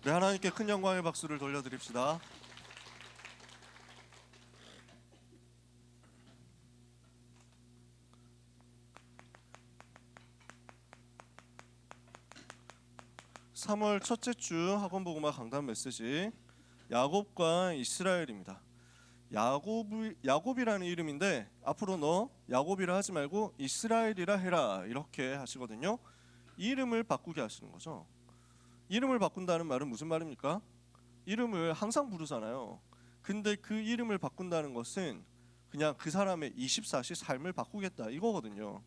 네, 하나님께 큰 영광의 박수를 돌려드립시다. 삼월 첫째 주 학원복음화 강단 메시지 야곱과 이스라엘입니다. 야곱이라는 이름인데 앞으로 너 야곱이라 하지 말고 이스라엘이라 해라 이렇게 하시거든요. 이름을 바꾸게 하시는 거죠. 이름을 바꾼다는 말은 무슨 말입니까? 이름을 항상 부르잖아요. 근데 그 이름을 바꾼다는 것은 그냥 그 사람의 24시 삶을 바꾸겠다 이거거든요.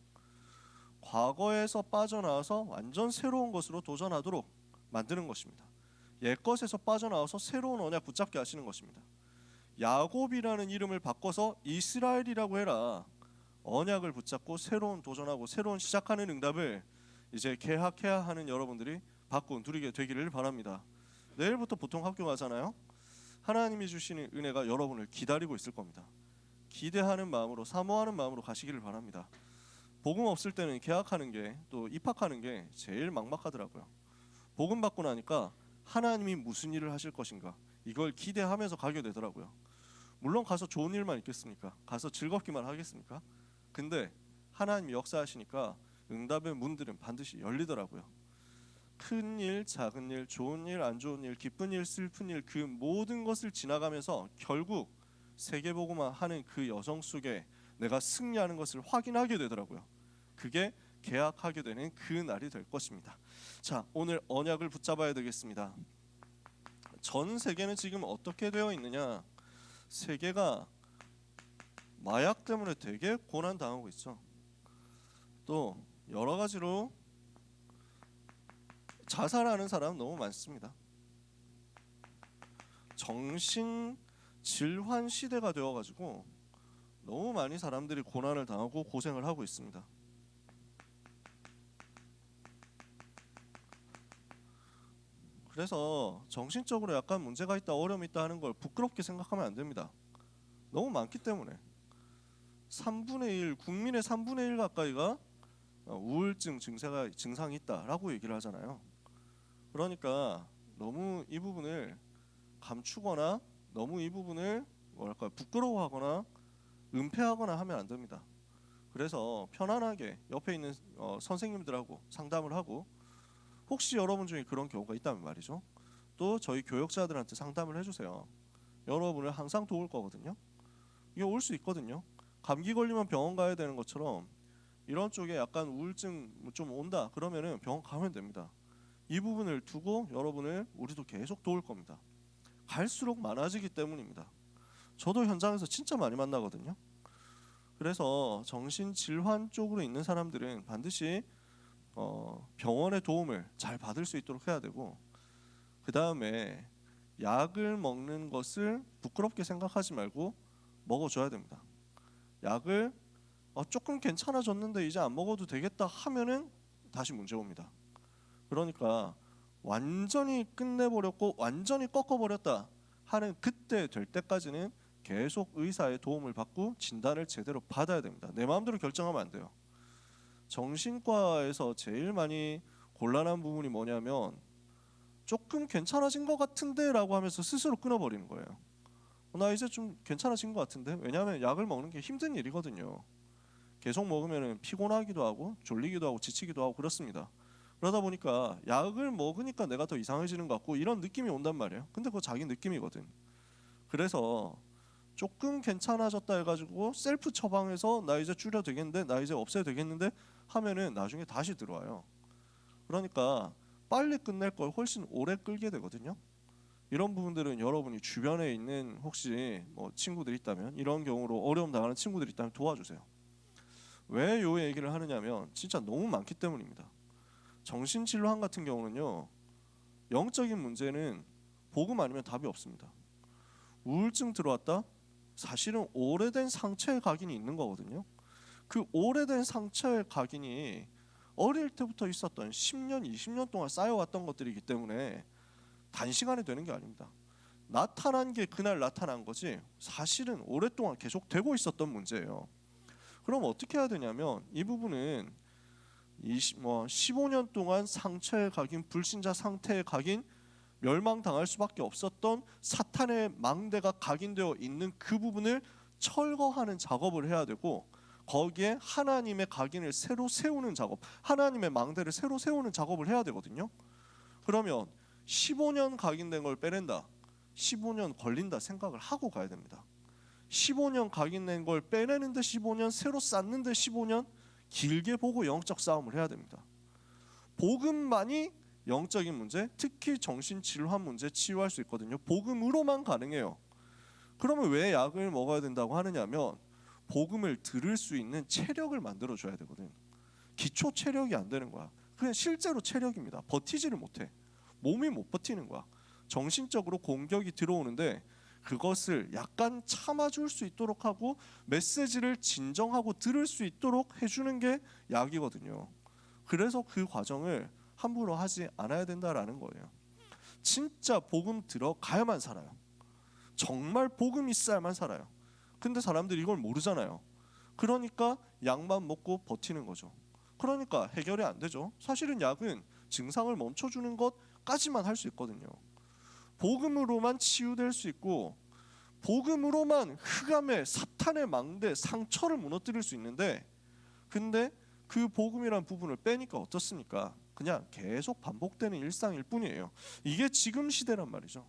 과거에서 빠져나와서 완전 새로운 것으로 도전하도록 만드는 것입니다. 옛것에서 빠져나와서 새로운 언약 붙잡게 하시는 것입니다. 야곱이라는 이름을 바꿔서 이스라엘이라고 해라. 언약을 붙잡고 새로운 도전하고 새로운 시작하는 응답을 이제 개학해야 하는 여러분들이 받고 누리게 되기를 바랍니다. 내일부터 보통 학교 가잖아요. 하나님이 주시는 은혜가 여러분을 기다리고 있을 겁니다. 기대하는 마음으로 사모하는 마음으로 가시기를 바랍니다. 복음 없을 때는 개학하는 게 또 입학하는 게 제일 막막하더라고요. 복음 받고 나니까 하나님이 무슨 일을 하실 것인가 이걸 기대하면서 가게 되더라고요. 물론 가서 좋은 일만 있겠습니까? 가서 즐겁기만 하겠습니까? 근데 하나님이 역사하시니까 응답의 문들은 반드시 열리더라고요. 큰 일, 작은 일, 좋은 일, 안 좋은 일, 기쁜 일, 슬픈 일, 그 모든 것을 지나가면서 결국 세계복음화 하는 그 여정 속에 내가 승리하는 것을 확인하게 되더라고요. 그게 계약하게 되는 그 날이 될 것입니다. 자, 오늘 언약을 붙잡아야 되겠습니다. 전 세계는 지금 어떻게 되어 있느냐? 세계가 마약 때문에 되게 고난 당하고 있죠. 또 여러 가지로 자살하는 사람 너무 많습니다. 정신 질환 시대가 되어가지고 너무 많이 사람들이 고난을 당하고 고생을 하고 있습니다. 그래서 정신적으로 약간 문제가 있다, 어려움이 있다 하는 걸 부끄럽게 생각하면 안 됩니다. 너무 많기 때문에 3분의 1, 국민의 3분의 1 가까이가 우울증 증상이 있다라고 얘기를 하잖아요. 그러니까 너무 이 부분을 감추거나 너무 이 부분을 뭐랄까 부끄러워하거나 은폐하거나 하면 안 됩니다. 그래서 편안하게 옆에 있는 선생님들하고 상담을 하고 혹시 여러분 중에 그런 경우가 있다면 말이죠. 또 저희 교역자들한테 상담을 해주세요. 여러분을 항상 도울 거거든요. 이게 올 수 있거든요. 감기 걸리면 병원 가야 되는 것처럼 이런 쪽에 약간 우울증 좀 온다 그러면은 병원 가면 됩니다. 이 부분을 두고 여러분을 우리도 계속 도울 겁니다. 갈수록 많아지기 때문입니다. 저도 현장에서 진짜 많이 만나거든요. 그래서 정신질환 쪽으로 있는 사람들은 반드시 병원의 도움을 잘 받을 수 있도록 해야 되고, 그 다음에 약을 먹는 것을 부끄럽게 생각하지 말고 먹어줘야 됩니다. 약을 조금 괜찮아졌는데 이제 안 먹어도 되겠다 하면은 다시 문제 옵니다. 그러니까 완전히 끝내버렸고 완전히 꺾어버렸다 하는 그때 될 때까지는 계속 의사의 도움을 받고 진단을 제대로 받아야 됩니다. 내 마음대로 결정하면 안 돼요. 정신과에서 제일 많이 곤란한 부분이 뭐냐면 조금 괜찮아진 것 같은데 라고 하면서 스스로 끊어버리는 거예요. 나 이제 좀 괜찮아진 것 같은데. 왜냐하면 약을 먹는 게 힘든 일이거든요. 계속 먹으면 피곤하기도 하고 졸리기도 하고 지치기도 하고 그렇습니다. 그러다 보니까 약을 먹으니까 내가 더 이상해지는 것 같고 이런 느낌이 온단 말이에요. 근데 그거 자기 느낌이거든. 그래서 조금 괜찮아졌다 해가지고 셀프 처방해서 나 이제 줄여도 되겠는데 나 이제 없애도 되겠는데 하면은 나중에 다시 들어와요. 그러니까 빨리 끝낼 걸 훨씬 오래 끌게 되거든요. 이런 부분들은 여러분이 주변에 있는 혹시 뭐 친구들이 있다면, 이런 경우로 어려움 당하는 친구들이 있다면 도와주세요. 왜 요 얘기를 하느냐면 진짜 너무 많기 때문입니다. 정신질환 같은 경우는요, 영적인 문제는 복음 아니면 답이 없습니다. 우울증 들어왔다? 사실은 오래된 상처의 각인이 있는 거거든요. 그 오래된 상처의 각인이 어릴 때부터 있었던 10년, 20년 동안 쌓여왔던 것들이기 때문에 단시간에 되는 게 아닙니다. 나타난 게 그날 나타난 거지 사실은 오랫동안 계속 되고 있었던 문제예요. 그럼 어떻게 해야 되냐면 이 부분은 15년 동안 상처에 각인, 불신자 상태에 각인 멸망당할 수밖에 없었던 사탄의 망대가 각인되어 있는 그 부분을 철거하는 작업을 해야 되고, 거기에 하나님의 각인을 새로 세우는 작업, 하나님의 망대를 새로 세우는 작업을 해야 되거든요. 그러면 15년 각인된 걸 빼낸다, 15년 걸린다 생각을 하고 가야 됩니다. 15년 각인된 걸 빼내는데 15년, 새로 쌓는데 15년, 길게 보고 영적 싸움을 해야 됩니다. 복음만이 영적인 문제, 특히 정신질환 문제 치유할 수 있거든요. 복음으로만 가능해요. 그러면 왜 약을 먹어야 된다고 하느냐면, 복음을 들을 수 있는 체력을 만들어줘야 되거든. 기초 체력이 안 되는 거야. 그냥 실제로 체력입니다. 버티지를 못해. 몸이 못 버티는 거야. 정신적으로 공격이 들어오는데 그것을 약간 참아줄 수 있도록 하고 메시지를 진정하고 들을 수 있도록 해주는 게 약이거든요. 그래서 그 과정을 함부로 하지 않아야 된다라는 거예요. 진짜 복음 들어가야만 살아요. 정말 복음 있어야만 살아요. 근데 사람들이 이걸 모르잖아요. 그러니까 약만 먹고 버티는 거죠. 그러니까 해결이 안 되죠. 사실은 약은 증상을 멈춰주는 것까지만 할 수 있거든요. 복음으로만 치유될 수 있고, 복음으로만 흑암의 사탄의 망대, 상처를 무너뜨릴 수 있는데, 근데 그 복음이란 부분을 빼니까 어떻습니까? 그냥 계속 반복되는 일상일 뿐이에요. 이게 지금 시대란 말이죠.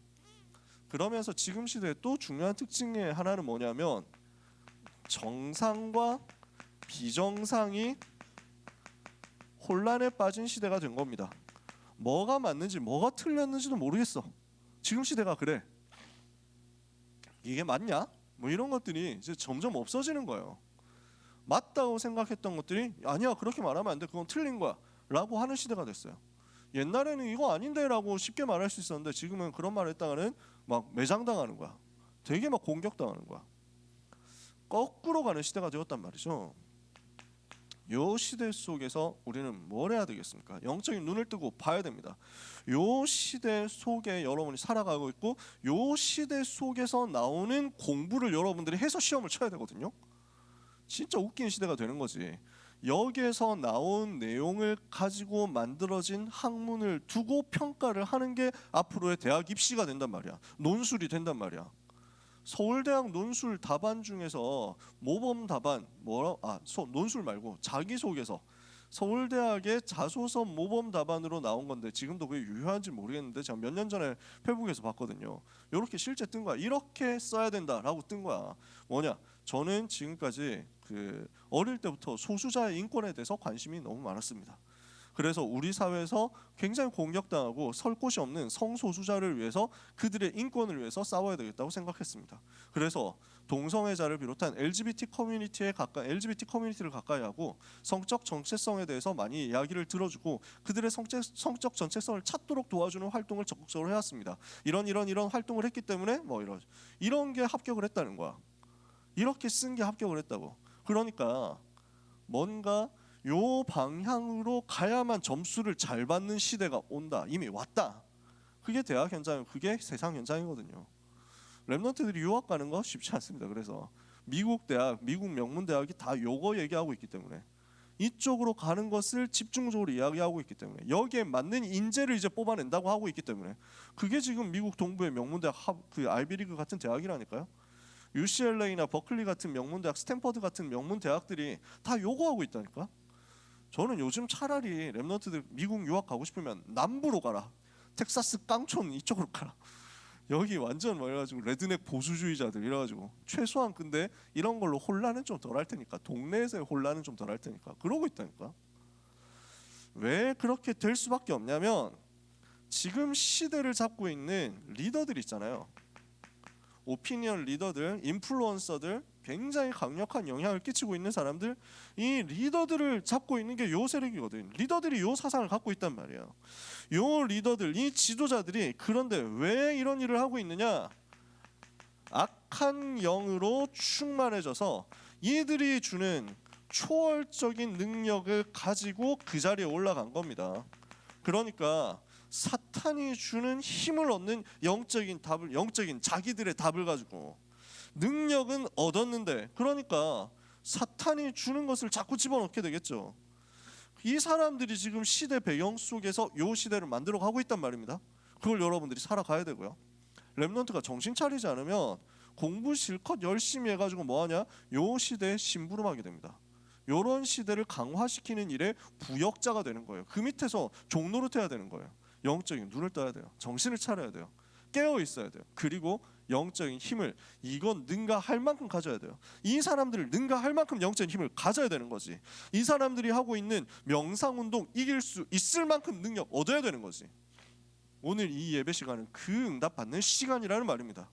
그러면서 지금 시대의 또 중요한 특징의 하나는 뭐냐면, 정상과 비정상이 혼란에 빠진 시대가 된 겁니다. 뭐가 맞는지 뭐가 틀렸는지도 모르겠어. 지금 시대가 그래. 이게 맞냐? 뭐 이런 것들이 이제 점점 없어지는 거예요. 맞다고 생각했던 것들이 아니야, 그렇게 말하면 안 돼, 그건 틀린 거야 라고 하는 시대가 됐어요. 옛날에는 이거 아닌데 라고 쉽게 말할 수 있었는데, 지금은 그런 말을 했다가는 막 매장당하는 거야. 되게 막 공격당하는 거야. 거꾸로 가는 시대가 되었단 말이죠. 요 시대 속에서 우리는 뭘 해야 되겠습니까? 영적인 눈을 뜨고 봐야 됩니다. 요 시대 속에 여러분이 살아가고 있고, 요 시대 속에서 나오는 공부를 여러분들이 해서 시험을 쳐야 되거든요. 진짜 웃긴 시대가 되는 거지. 여기에서 나온 내용을 가지고 만들어진 학문을 두고 평가를 하는 게 앞으로의 대학 입시가 된단 말이야. 논술이 된단 말이야. 서울대학 논술 답안 중에서 모범 답안 논술 말고 자기소개서, 서울대학의 자소서 모범 답안으로 나온 건데, 지금도 그게 유효한지 모르겠는데 제가 몇 년 전에 페북에서 봤거든요. 이렇게 실제 뜬 거야. 이렇게 써야 된다라고 뜬 거야. 뭐냐? 저는 지금까지 어릴 때부터 소수자의 인권에 대해서 관심이 너무 많았습니다. 그래서 우리 사회에서 굉장히 공격당하고 설 곳이 없는 성소수자를 위해서, 그들의 인권을 위해서 싸워야 되겠다고 생각했습니다. 그래서 동성애자를 비롯한 LGBT 커뮤니티를 가까이 하고, 성적 정체성에 대해서 많이 이야기를 들어주고 그들의 성적 정체성을 찾도록 도와주는 활동을 적극적으로 해왔습니다. 이런 활동을 했기 때문에 이런 게 합격을 했다는 거야. 이렇게 쓴 게 합격을 했다고. 그러니까 뭔가 요 방향으로 가야만 점수를 잘 받는 시대가 온다. 이미 왔다. 그게 대학 현장, 그게 세상 현장이거든요. 랩런트들이 유학 가는 거 쉽지 않습니다. 그래서 미국 대학, 미국 명문 대학이 다 요거 얘기하고 있기 때문에, 이쪽으로 가는 것을 집중적으로 이야기하고 있기 때문에, 여기에 맞는 인재를 이제 뽑아낸다고 하고 있기 때문에, 그게 지금 미국 동부의 명문 대학, 아이비리그 같은 대학이라니까요. UCLA나 버클리 같은 명문 대학, 스탠퍼드 같은 명문 대학들이 다 요거 하고 있다니까. 저는 요즘 차라리 랩런트들 미국 유학 가고 싶으면 남부로 가라. 텍사스 깡촌 이쪽으로 가라. 여기 완전 말해가지고 레드넥 보수주의자들 이래가지고 최소한, 근데 이런 걸로 혼란은 좀 덜 할 테니까, 동네에서의 혼란은 좀 덜 할 테니까 그러고 있다니까. 왜 그렇게 될 수밖에 없냐면, 지금 시대를 잡고 있는 리더들 있잖아요. 오피니언 리더들, 인플루언서들, 굉장히 강력한 영향을 끼치고 있는 사람들, 이 리더들을 잡고 있는 게 요 세력이거든. 리더들이 요 사상을 갖고 있단 말이야. 요 리더들, 이 지도자들이 그런데 왜 이런 일을 하고 있느냐? 악한 영으로 충만해져서 이들이 주는 초월적인 능력을 가지고 그 자리에 올라간 겁니다. 그러니까 사탄이 주는 힘을 얻는 영적인 자기들의 답을 가지고 능력은 얻었는데, 그러니까 사탄이 주는 것을 자꾸 집어넣게 되겠죠. 이 사람들이 지금 시대 배경 속에서 요 시대를 만들어 가고 있단 말입니다. 그걸 여러분들이 살아가야 되고요. 렘넌트가 정신 차리지 않으면 공부 실컷 열심히 해가지고 뭐하냐? 요 시대에 심부름하게 됩니다. 요런 시대를 강화시키는 일에 부역자가 되는 거예요. 그 밑에서 종노릇 해야 되는 거예요. 영적인 눈을 떠야 돼요. 정신을 차려야 돼요. 깨어 있어야 돼요. 그리고 영적인 힘을 이건 능가할 만큼 가져야 돼요. 이 사람들을 능가할 만큼 영적인 힘을 가져야 되는 거지. 이 사람들이 하고 있는 명상운동 이길 수 있을 만큼 능력 얻어야 되는 거지. 오늘 이 예배 시간은 그 응답 받는 시간이라는 말입니다.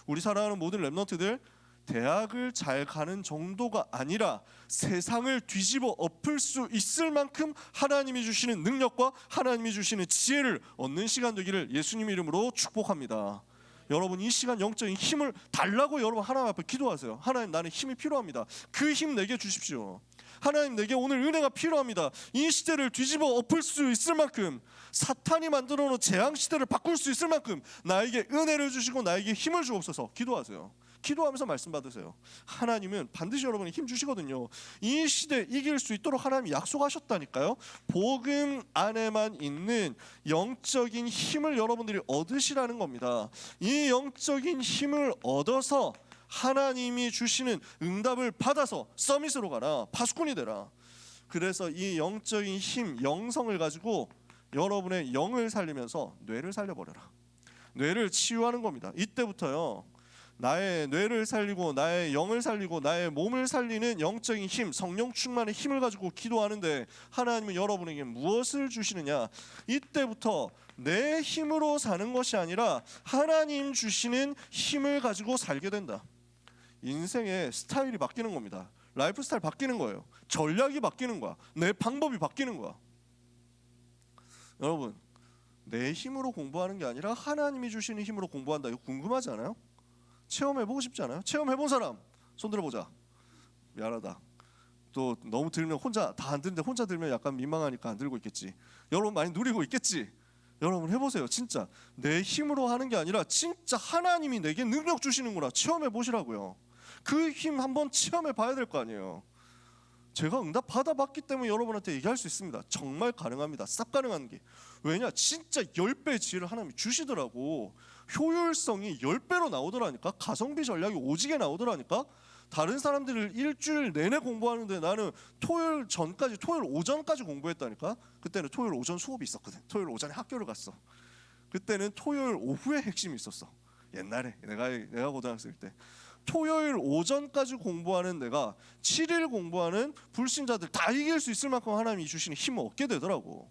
우리 사랑하는 모든 렘넌트들, 대학을 잘 가는 정도가 아니라 세상을 뒤집어 엎을 수 있을 만큼 하나님이 주시는 능력과 하나님이 주시는 지혜를 얻는 시간 되기를 예수님 이름으로 축복합니다. 여러분 이 시간 영적인 힘을 달라고 여러분 하나님 앞에 기도하세요. 하나님 나는 힘이 필요합니다. 그 힘 내게 주십시오. 하나님 내게 오늘 은혜가 필요합니다. 이 시대를 뒤집어 엎을 수 있을 만큼 사탄이 만들어 놓은 재앙 시대를 바꿀 수 있을 만큼 나에게 은혜를 주시고 나에게 힘을 주옵소서. 기도하세요. 기도하면서 말씀 받으세요. 하나님은 반드시 여러분이 힘 주시거든요. 이 시대 이길 수 있도록 하나님이 약속하셨다니까요. 복음 안에만 있는 영적인 힘을 여러분들이 얻으시라는 겁니다. 이 영적인 힘을 얻어서 하나님이 주시는 응답을 받아서 서밋으로 가라. 파수꾼이 되라. 그래서 이 영적인 힘, 영성을 가지고 여러분의 영을 살리면서 뇌를 살려버려라. 뇌를 치유하는 겁니다. 이때부터요. 나의 뇌를 살리고 나의 영을 살리고 나의 몸을 살리는 영적인 힘, 성령 충만의 힘을 가지고 기도하는데 하나님은 여러분에게 무엇을 주시느냐? 이때부터 내 힘으로 사는 것이 아니라 하나님 주시는 힘을 가지고 살게 된다. 인생의 스타일이 바뀌는 겁니다. 라이프 스타일 바뀌는 거예요. 전략이 바뀌는 거야. 내 방법이 바뀌는 거야. 여러분, 내 힘으로 공부하는 게 아니라 하나님이 주시는 힘으로 공부한다. 이거 궁금하지 않아요? 체험해보고 싶지 않아요? 체험해본 사람 손 들어보자. 미안하다. 또 너무 들면 혼자 다 안 듣는데 혼자 들면 약간 민망하니까 안 들고 있겠지. 여러분 많이 누리고 있겠지. 여러분 해보세요. 진짜 내 힘으로 하는 게 아니라 진짜 하나님이 내게 능력 주시는구나. 체험해보시라고요. 그 힘 한번 체험해봐야 될 거 아니에요. 제가 응답 받아봤기 때문에 여러분한테 얘기할 수 있습니다. 정말 가능합니다. 싹 가능한 게. 왜냐? 진짜 10배 지혜를 하나님이 주시더라고. 효율성이 10배로 나오더라니까. 가성비 전략이 오지게 나오더라니까. 다른 사람들을 일주일 내내 공부하는데 나는 토요일 오전까지 공부했다니까. 그때는 토요일 오전 수업이 있었거든. 토요일 오전에 학교를 갔어. 그때는 토요일 오후에 핵심이 있었어. 옛날에 내가 고등학생 때 토요일 오전까지 공부하는 내가 7일 공부하는 불신자들 다 이길 수 있을 만큼 하나님이 주시는 힘을 얻게 되더라고.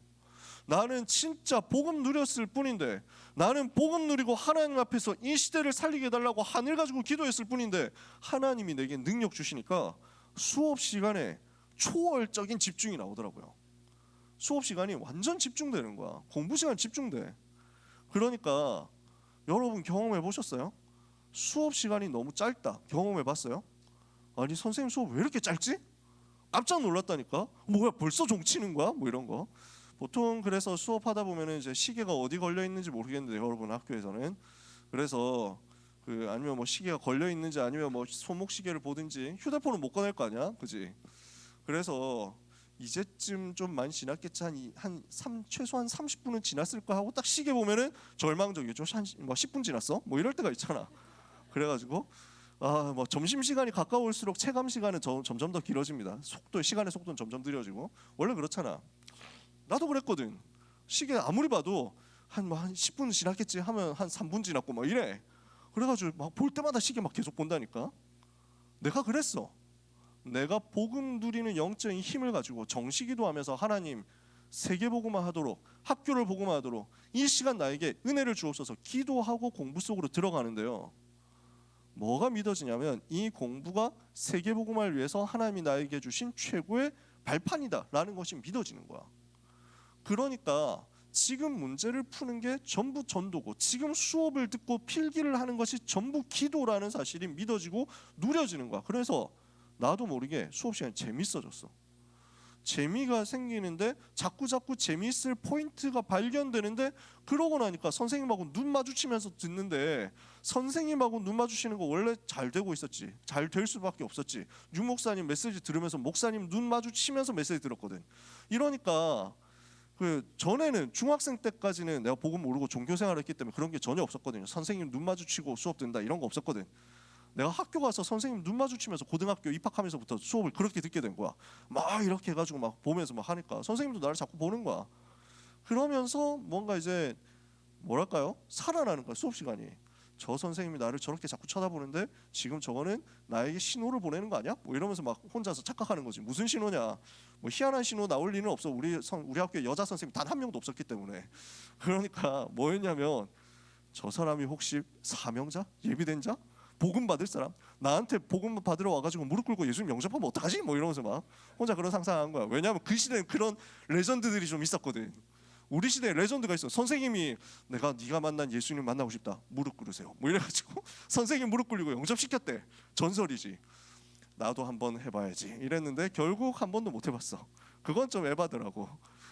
나는 진짜 복음 누렸을 뿐인데, 나는 복음 누리고 하나님 앞에서 이 시대를 살리게 해달라고 하늘 가지고 기도했을 뿐인데 하나님이 내게 능력 주시니까 수업 시간에 초월적인 집중이 나오더라고요. 수업 시간이 완전 집중되는 거야. 공부 시간 집중돼. 그러니까 여러분 경험해 보셨어요? 수업 시간이 너무 짧다. 경험해 봤어요? 아니 선생님 수업 왜 이렇게 짧지? 깜짝 놀랐다니까. 뭐야 벌써 종치는 거야? 뭐 이런 거. 보통 그래서 수업하다 보면은 이제 시계가 어디 걸려 있는지 모르겠는데 여러분 학교에서는 그래서 아니면 뭐 시계가 걸려 있는지 아니면 뭐 손목 시계를 보든지 휴대폰은 못 꺼낼 거 아니야, 그지? 그래서 이제쯤 좀 많이 지났겠지 최소한 30분은 지났을까 하고 딱 시계 보면은 절망적이죠. 뭐 10분 지났어? 뭐 이럴 때가 있잖아. 그래가지고 뭐 점심 시간이 가까울수록 체감 시간은 점점 더 길어집니다. 시간의 속도는 점점 느려지고 원래 그렇잖아. 나도 그랬거든. 시계 아무리 봐도 한 10분 지났겠지 하면 한 3분 지났고 막 이래. 그래가지고 막 볼 때마다 시계 막 계속 본다니까. 내가 그랬어. 내가 복음 누리는 영적인 힘을 가지고 정시기도 하면서 하나님 세계복음화 하도록 학교를 복음화하도록 이 시간 나에게 은혜를 주옵소서 기도하고 공부 속으로 들어가는데요. 뭐가 믿어지냐면 이 공부가 세계복음화를 위해서 하나님이 나에게 주신 최고의 발판이다라는 것이 믿어지는 거야. 그러니까 지금 문제를 푸는 게 전부 전도고 지금 수업을 듣고 필기를 하는 것이 전부 기도라는 사실이 믿어지고 누려지는 거야. 그래서 나도 모르게 수업 시간이 재밌어졌어. 재미가 생기는데 자꾸 재미있을 포인트가 발견되는데 그러고 나니까 선생님하고 눈 마주치면서 듣는데 선생님하고 눈 마주치는 거 원래 잘 되고 있었지. 잘 될 수밖에 없었지. 유 목사님 메시지 들으면서 목사님 눈 마주치면서 메시지 들었거든. 이러니까 그 전에는 중학생 때까지는 내가 복음 모르고 종교 생활을 했기 때문에 그런 게 전혀 없었거든요. 선생님 눈 마주치고 수업 듣는다 이런 거 없었거든. 내가 학교 가서 선생님 눈 마주치면서 고등학교 입학하면서부터 수업을 그렇게 듣게 된 거야. 막 이렇게 해가지고 막 보면서 막 하니까 선생님도 나를 자꾸 보는 거야. 그러면서 뭔가 이제 뭐랄까요? 살아나는 거야, 수업 시간이. 저 선생님이 나를 저렇게 자꾸 쳐다보는데 지금 저거는 나에게 신호를 보내는 거 아니야? 뭐 이러면서 막 혼자서 착각하는 거지. 무슨 신호냐? 뭐 희한한 신호 나올 리는 없어. 우리 학교에 여자 선생님 단 한 명도 없었기 때문에. 그러니까 뭐였냐면 저 사람이 혹시 사명자? 예비된 자? 복음 받을 사람? 나한테 복음 받으러 와가지고 무릎 꿇고 예수님 영접하면 어떡하지? 뭐 이러면서 막 혼자 그런 상상한 거야. 왜냐하면 그 시대엔 그런 레전드들이 좀 있었거든. 우리 시대에 레전드가 있어. 선생님이 네가 만난 예수님 만나고 싶다. 무릎 꿇으세요. 뭐 이래가지고 선생님 무릎 꿇리고 영접시켰대. 전설이지. 나도 한번 해봐야지 이랬는데 결국 한 번도 못 해봤어. 그건 좀 에바더라고.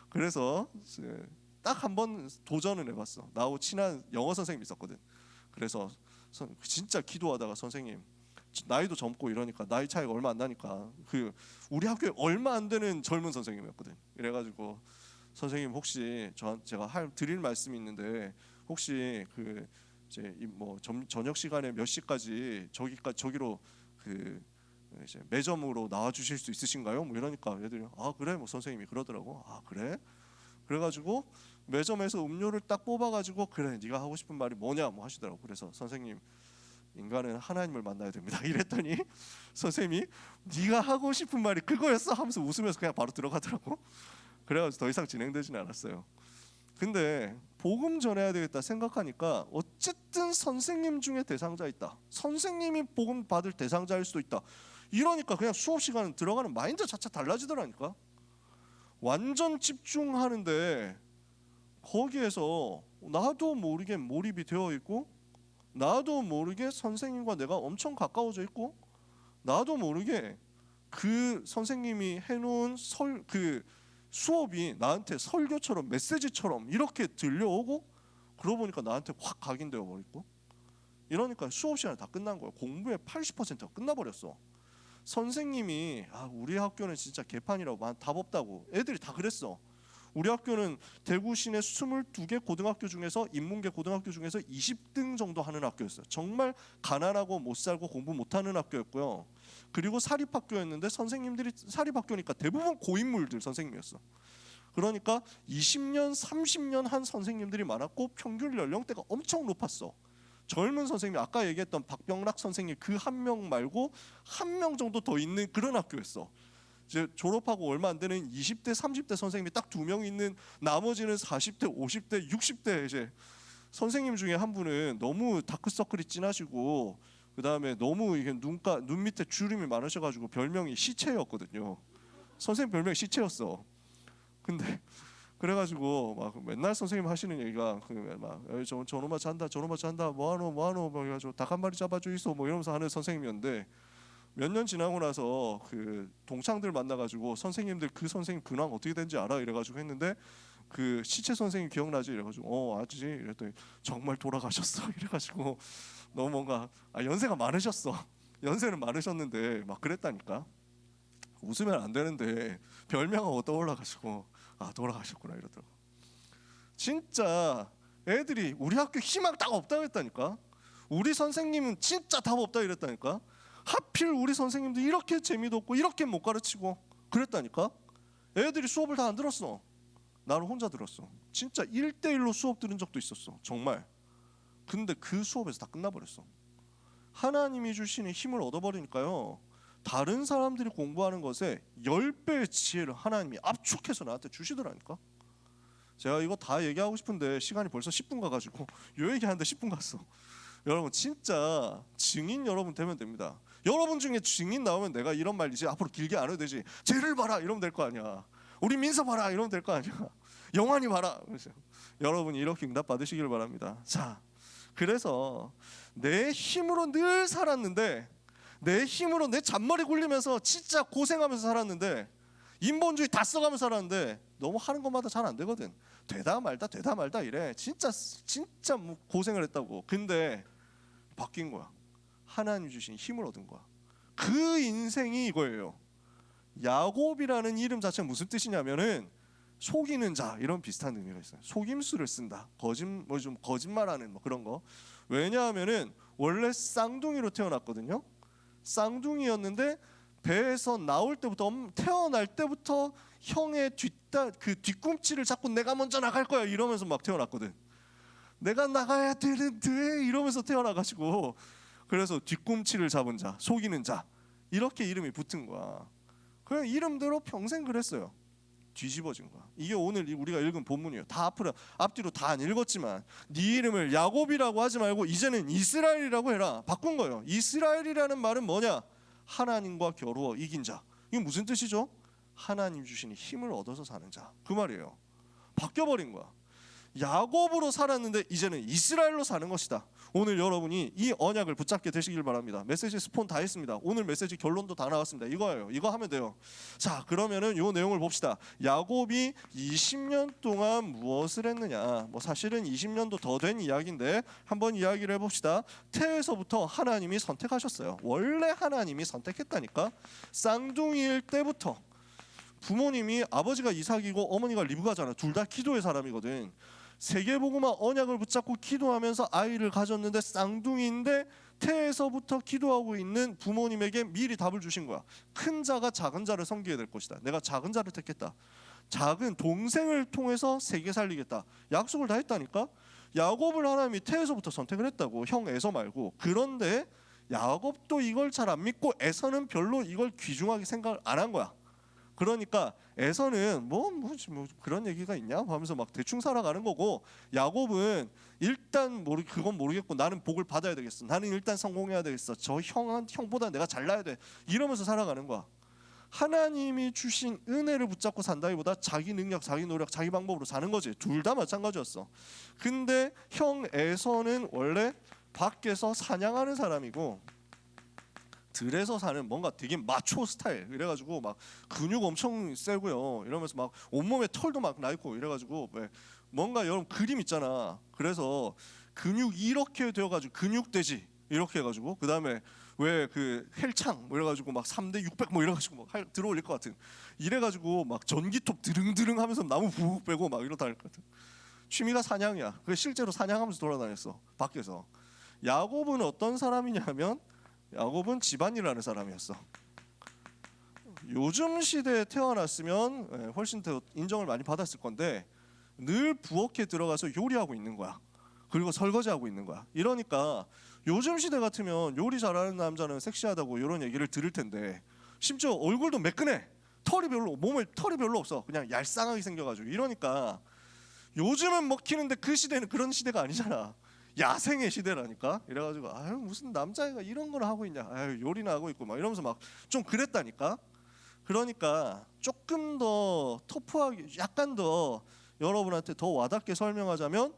그래서 딱 한 번 도전을 해봤어. 나하고 친한 영어 선생님이 있었거든. 그래서 진짜 기도하다가 선생님 나이도 젊고 이러니까 나이 차이가 얼마 안 나니까 그 우리 학교에 얼마 안 되는 젊은 선생님이었거든. 이래가지고 선생님 혹시 제가 드릴 말씀이 있는데 혹시 그 이제 뭐 저녁 시간에 몇 시까지 저기로 그 이제 매점으로 나와 주실 수 있으신가요? 뭐 이러니까 애들이 아 그래 뭐 선생님이 그러더라고. 아 그래? 그래가지고 매점에서 음료를 딱 뽑아가지고 그래 네가 하고 싶은 말이 뭐냐 뭐 하시더라고. 그래서 선생님 인간은 하나님을 만나야 됩니다. 이랬더니 선생님이 네가 하고 싶은 말이 그거였어 하면서 웃으면서 그냥 바로 들어가더라고. 그래가지고 더 이상 진행되지는 않았어요. 근데 복음 전해야 되겠다 생각하니까 어쨌든 선생님 중에 대상자 있다. 선생님이 복음 받을 대상자일 수도 있다. 이러니까 그냥 수업 시간 들어가는 마인드 자체 달라지더라니까. 완전 집중하는데 거기에서 나도 모르게 몰입이 되어 있고 나도 모르게 선생님과 내가 엄청 가까워져 있고 나도 모르게 그 선생님이 해놓은 그 수업이 나한테 설교처럼 메시지처럼 이렇게 들려오고 그러고 보니까 나한테 확 각인되어 버리고 이러니까 수업 시간이 다 끝난 거야. 공부의 80%가 끝나버렸어. 선생님이 우리 학교는 진짜 개판이라고 답 없다고 애들이 다 그랬어. 우리 학교는 대구 시내 22개 고등학교 중에서 인문계 고등학교 중에서 20등 정도 하는 학교였어요. 정말 가난하고 못 살고 공부 못하는 학교였고요. 그리고 사립학교였는데 선생님들이 사립학교니까 대부분 고인물들 선생님이었어. 그러니까 20년 30년 한 선생님들이 많았고 평균 연령대가 엄청 높았어. 젊은 선생님 아까 얘기했던 박병락 선생님 그 한 명 말고 한 명 정도 더 있는 그런 학교였어. 이제 졸업하고 얼마 안 되는 20대 30대 선생님이 딱 두 명 있는 나머지는 40대 50대 60대 이제 선생님 중에 한 분은 너무 다크서클이 진하시고 그 다음에 너무 이게 눈 밑에 주름이 많으셔가지고 별명이 시체였거든요. 선생님 별명이 시체였어. 근데 그래가지고 막 맨날 선생님 하시는 얘기가 막 저놈아 잔다 뭐하노 뭐 해가지고 닭 한 마리 잡아줘 있어 뭐 이러면서 하는 선생님이었는데 몇 년 지나고 나서 그 동창들 만나가지고 선생님들 그 선생님 근황 어떻게 된지 알아 이래가지고 했는데 그 시체 선생님 기억나지 이래가지고 알지 이랬더니 정말 돌아가셨어 이래가지고 너무 뭔가 연세가 많으셨어. 연세는 많으셨는데 막 그랬다니까. 웃으면 안 되는데 별명하고 떠올라가지고 돌아가셨구나 이러더라고. 진짜 애들이 우리 학교 희망 딱 없다고 했다니까. 우리 선생님은 진짜 답 없다 이랬다니까. 하필 우리 선생님도 이렇게 재미도 없고 이렇게 못 가르치고 그랬다니까. 애들이 수업을 다 안 들었어. 나는 혼자 들었어. 진짜 1대1로 수업 들은 적도 있었어. 정말. 근데 그 수업에서 다 끝나버렸어. 하나님이 주시는 힘을 얻어버리니까요. 다른 사람들이 공부하는 것에 10배의 지혜를 하나님이 압축해서 나한테 주시더라니까. 제가 이거 다 얘기하고 싶은데 시간이 벌써 10분 가가지고 요 얘기하는데 10분 갔어. 여러분 진짜 증인 여러분 되면 됩니다. 여러분 중에 증인 나오면 내가 이런 말 이제 앞으로 길게 안 해도 되지. 쟤를 봐라 이러면 될 거 아니야. 우리 민서 봐라 이러면 될 거 아니야. 영환이 봐라. 여러분이 이렇게 응답 받으시길 바랍니다. 자, 그래서 내 힘으로 늘 살았는데 내 힘으로 내 잔머리 굴리면서 진짜 고생하면서 살았는데 인본주의 다 써가면서 살았는데 너무 하는 것마다 잘 안 되거든. 되다 말다 이래. 진짜 고생을 했다고. 근데 바뀐 거야. 하나님 주신 힘을 얻은 거야. 그 인생이 이거예요. 야곱이라는 이름 자체가 무슨 뜻이냐면은 속이는 자 이런 비슷한 의미가 있어요. 속임수를 쓴다. 좀 거짓말하는 뭐 그런 거. 왜냐하면은 원래 쌍둥이로 태어났거든요. 쌍둥이였는데 배에서 나올 때부터 태어날 때부터 형의 뒤꿈치를 잡고 내가 먼저 나갈 거야 이러면서 막 태어났거든. 내가 나가야 되는데 이러면서 태어나가지고 그래서 뒤꿈치를 잡은 자, 속이는 자 이렇게 이름이 붙은 거야. 그냥 이름대로 평생 그랬어요. 뒤집어진 거야. 이게 오늘 우리가 읽은 본문이에요. 다 앞뒤로 다 안 읽었지만 네 이름을 야곱이라고 하지 말고 이제는 이스라엘이라고 해라. 바꾼 거예요. 이스라엘이라는 말은 뭐냐? 하나님과 겨루어 이긴 자. 이게 무슨 뜻이죠? 하나님 주신 힘을 얻어서 사는 자. 그 말이에요. 바뀌어버린 거야. 야곱으로 살았는데 이제는 이스라엘로 사는 것이다. 오늘 여러분이 이 언약을 붙잡게 되시길 바랍니다. 메시지 스폰 다 했습니다. 오늘 메시지 결론도 다 나왔습니다. 이거예요. 이거 하면 돼요. 자, 그러면은 이 내용을 봅시다. 야곱이 20년 동안 무엇을 했느냐? 뭐 사실은 20년도 더 된 이야기인데 한번 이야기를 해봅시다. 태에서부터 하나님이 선택하셨어요. 원래 하나님이 선택했다니까. 쌍둥이일 때부터 부모님이 아버지가 이삭이고 어머니가 리브가잖아. 둘 다 기도의 사람이거든. 세계복음화 언약을 붙잡고 기도하면서 아이를 가졌는데 쌍둥이인데 태에서부터 기도하고 있는 부모님에게 미리 답을 주신 거야. 큰 자가 작은 자를 섬기게 될 것이다. 내가 작은 자를 택했다. 작은 동생을 통해서 세계 살리겠다. 약속을 다 했다니까. 야곱을 하나님이 태에서부터 선택을 했다고. 형 에서 말고. 그런데 야곱도 이걸 잘 안 믿고 에서는 별로 이걸 귀중하게 생각을 안 한 거야. 그러니까 에서는 뭐 그런 얘기가 있냐 하면서 막 대충 살아가는 거고, 야곱은 일단 그건 모르겠고 나는 복을 받아야 되겠어. 나는 일단 성공해야 되겠어. 저 형보다 내가 잘나야 돼. 이러면서 살아가는 거야. 하나님이 주신 은혜를 붙잡고 산다기보다 자기 능력, 자기 노력, 자기 방법으로 사는 거지. 둘 다 마찬가지였어. 근데 형 에서는 원래 밖에서 사냥하는 사람이고 들에서 사는 뭔가 되게 마초 스타일 이래가지고 막 근육 엄청 세고요. 이러면서 막 온몸에 털도 막 나 있고 이래가지고 뭔가 여러분 그림 있잖아. 그래서 근육 이렇게 되어가지고 근육돼지 이렇게 해가지고 그 다음에 왜 그 헬창 뭐 이래가지고 막 3대 600 뭐 이래가지고 막 들어올릴 것 같은 이래가지고 막 전기톱 드릉드릉 하면서 나무 부욱 빼고 막 이러다 할 것 같은 취미가 사냥이야. 그 실제로 사냥하면서 돌아다녔어 밖에서. 야곱은 어떤 사람이냐면 야곱은 집안일하는 사람이었어. 요즘 시대에 태어났으면 훨씬 더 인정을 많이 받았을 건데 늘 부엌에 들어가서 요리하고 있는 거야. 그리고 설거지하고 있는 거야. 이러니까 요즘 시대 같으면 요리 잘하는 남자는 섹시하다고 이런 얘기를 들을 텐데 심지어 얼굴도 매끈해. 몸에 털이 별로 없어. 그냥 얄쌍하게 생겨가지고 이러니까 요즘은 먹히는데 그 시대는 그런 시대가 아니잖아. 야생의 시대라니까. 이래가지고 아유 무슨 남자애가 이런 걸 하고 있냐. 아유 요리나 하고 있고 막 이러면서 막 좀 그랬다니까. 그러니까 조금 더 터프하게 약간 더 여러분한테 더 와닿게 설명하자면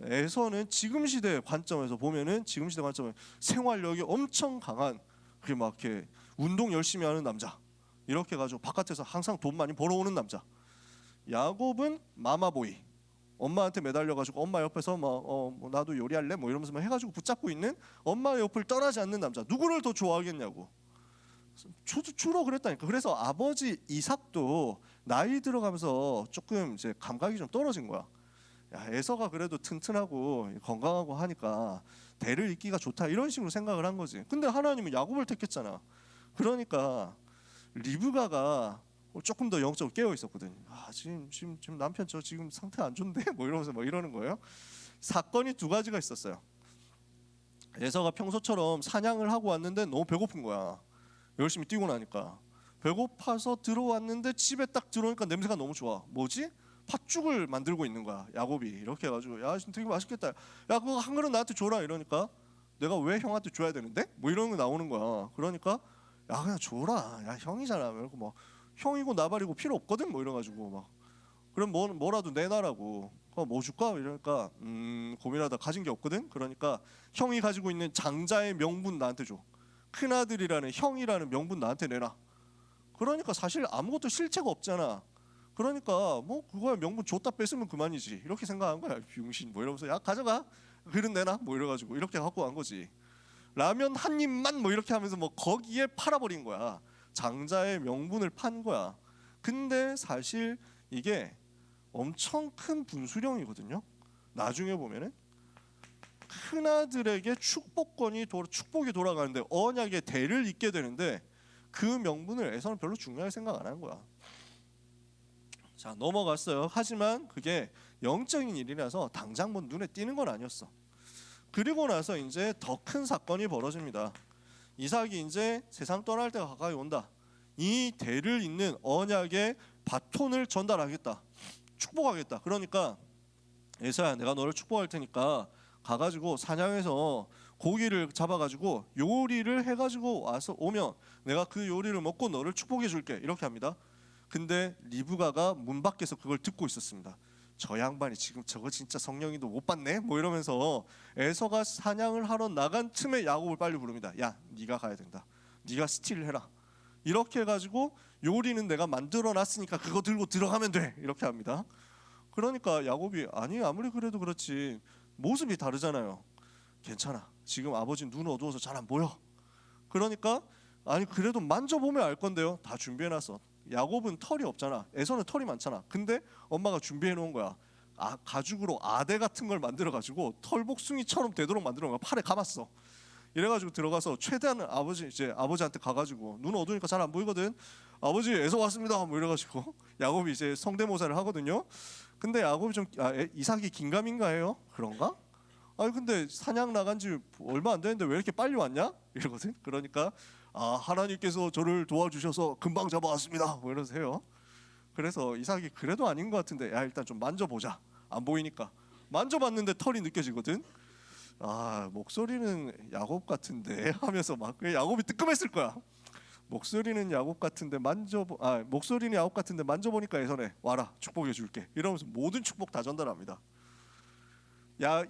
에서는 지금 시대 관점에서 보면은 지금 시대 관점에 생활력이 엄청 강한 그게 막 이렇게 운동 열심히 하는 남자 이렇게 가지고 바깥에서 항상 돈 많이 벌어오는 남자. 야곱은 마마보이. 엄마한테 매달려가지고 엄마 옆에서 뭐 나도 요리할래 뭐 이러면서 막 해가지고 붙잡고 있는 엄마의 옆을 떠나지 않는 남자. 누구를 더 좋아하겠냐고. 주로 그랬다니까. 그래서 아버지 이삭도 나이 들어가면서 조금 이제 감각이 좀 떨어진 거야. 야, 에서가 그래도 튼튼하고 건강하고 하니까 대를 잇기가 좋다 이런 식으로 생각을 한 거지. 근데 하나님은 야곱을 택했잖아. 그러니까 리브가가 조금 더 영적으로 깨어 있었거든. 지금 남편 저 지금 상태 안 좋은데 뭐 이러면서 뭐 이러는 거예요. 사건이 두 가지가 있었어요. 에서가 평소처럼 사냥을 하고 왔는데 너무 배고픈 거야. 열심히 뛰고 나니까 배고파서 들어왔는데 집에 딱 들어오니까 냄새가 너무 좋아. 뭐지? 팥죽을 만들고 있는 거야. 야곱이 이렇게 해가지고 야 지금 되게 맛있겠다. 야 그거 한 그릇 나한테 줘라 이러니까 내가 왜 형한테 줘야 되는데? 뭐 이런 거 나오는 거야. 그러니까 야 그냥 줘라. 야 형이잖아. 이러고 뭐 형이고 나발이고 필요 없거든 뭐 이래가지고 막 그럼 뭐라도 내놔라고. 뭐 줄까? 이러니까 고민하다 가진 게 없거든. 그러니까 형이 가지고 있는 장자의 명분 나한테 줘. 큰아들이라는 형이라는 명분 나한테 내놔. 그러니까 사실 아무것도 실체가 없잖아. 그러니까 뭐 그거야 명분 줬다 뺐으면 그만이지 이렇게 생각한 거야. 병신 뭐 이러면서 야 가져가 그릇 내놔 뭐 이래가지고 이렇게 갖고 간 거지. 라면 한 입만 뭐 이렇게 하면서 뭐 거기에 팔아버린 거야. 장자의 명분을 판 거야. 근데 사실 이게 엄청 큰 분수령이거든요. 나중에 보면은 큰 아들에게 축복이 돌아가는데 언약의 대를 잇게 되는데 그 명분을 에서는 별로 중요하게 생각 안 한 거야. 자, 넘어갔어요. 하지만 그게 영적인 일이라서 당장 뭐 눈에 띄는 건 아니었어. 그리고 나서 이제 더 큰 사건이 벌어집니다. 이삭이 이제 세상 떠날 때가 가까이 온다. 이 대를 잇는 언약의 바톤을 전달하겠다. 축복하겠다. 그러니까 에서야, 내가 너를 축복할 테니까 가가지고 사냥해서 고기를 잡아가지고 요리를 해가지고 와서 오면 내가 그 요리를 먹고 너를 축복해 줄게. 이렇게 합니다. 근데 리브가가 문 밖에서 그걸 듣고 있었습니다. 저 양반이 지금 저거 진짜 성령이도 못 봤네? 뭐 이러면서 에서가 사냥을 하러 나간 틈에 야곱을 빨리 부릅니다. 야, 네가 가야 된다. 네가 스틸을 해라. 이렇게 해가지고 요리는 내가 만들어 놨으니까 그거 들고 들어가면 돼. 이렇게 합니다. 그러니까 야곱이 아니 아무리 그래도 그렇지 모습이 다르잖아요. 괜찮아. 지금 아버지 눈 어두워서 잘 안 보여. 그러니까 아니 그래도 만져보면 알 건데요. 다 준비해놨어. 야곱은 털이 없잖아. 에서는 털이 많잖아. 근데 엄마가 준비해 놓은 거야. 가죽으로 아대 같은 걸 만들어 가지고 털복숭이처럼 되도록 만들어 놓은 거야. 팔에 감았어. 이래가지고 들어가서 최대한 아버지한테 가가지고 눈 어두우니까 잘 안 보이거든. 아버지 에서 왔습니다. 뭐 이래가지고 야곱이 이제 성대모사를 하거든요. 근데 야곱이 이삭이 긴가민가해요. 그런가? 아니 근데 사냥 나간 지 얼마 안 됐는데 왜 이렇게 빨리 왔냐? 이러거든. 그러니까 하나님께서 저를 도와주셔서 금방 잡아왔습니다. 뭐 이러면서 해요. 그래서 이삭이 그래도 아닌 것 같은데 야 일단 좀 만져보자. 안 보이니까 만져봤는데 털이 느껴지거든. 목소리는 야곱 같은데 하면서 막 야곱이 뜨끔했을 거야. 목소리는 야곱 같은데 목소리는 야곱 같은데 만져보니까 에서네. 와라 축복해 줄게. 이러면서 모든 축복 다 전달합니다.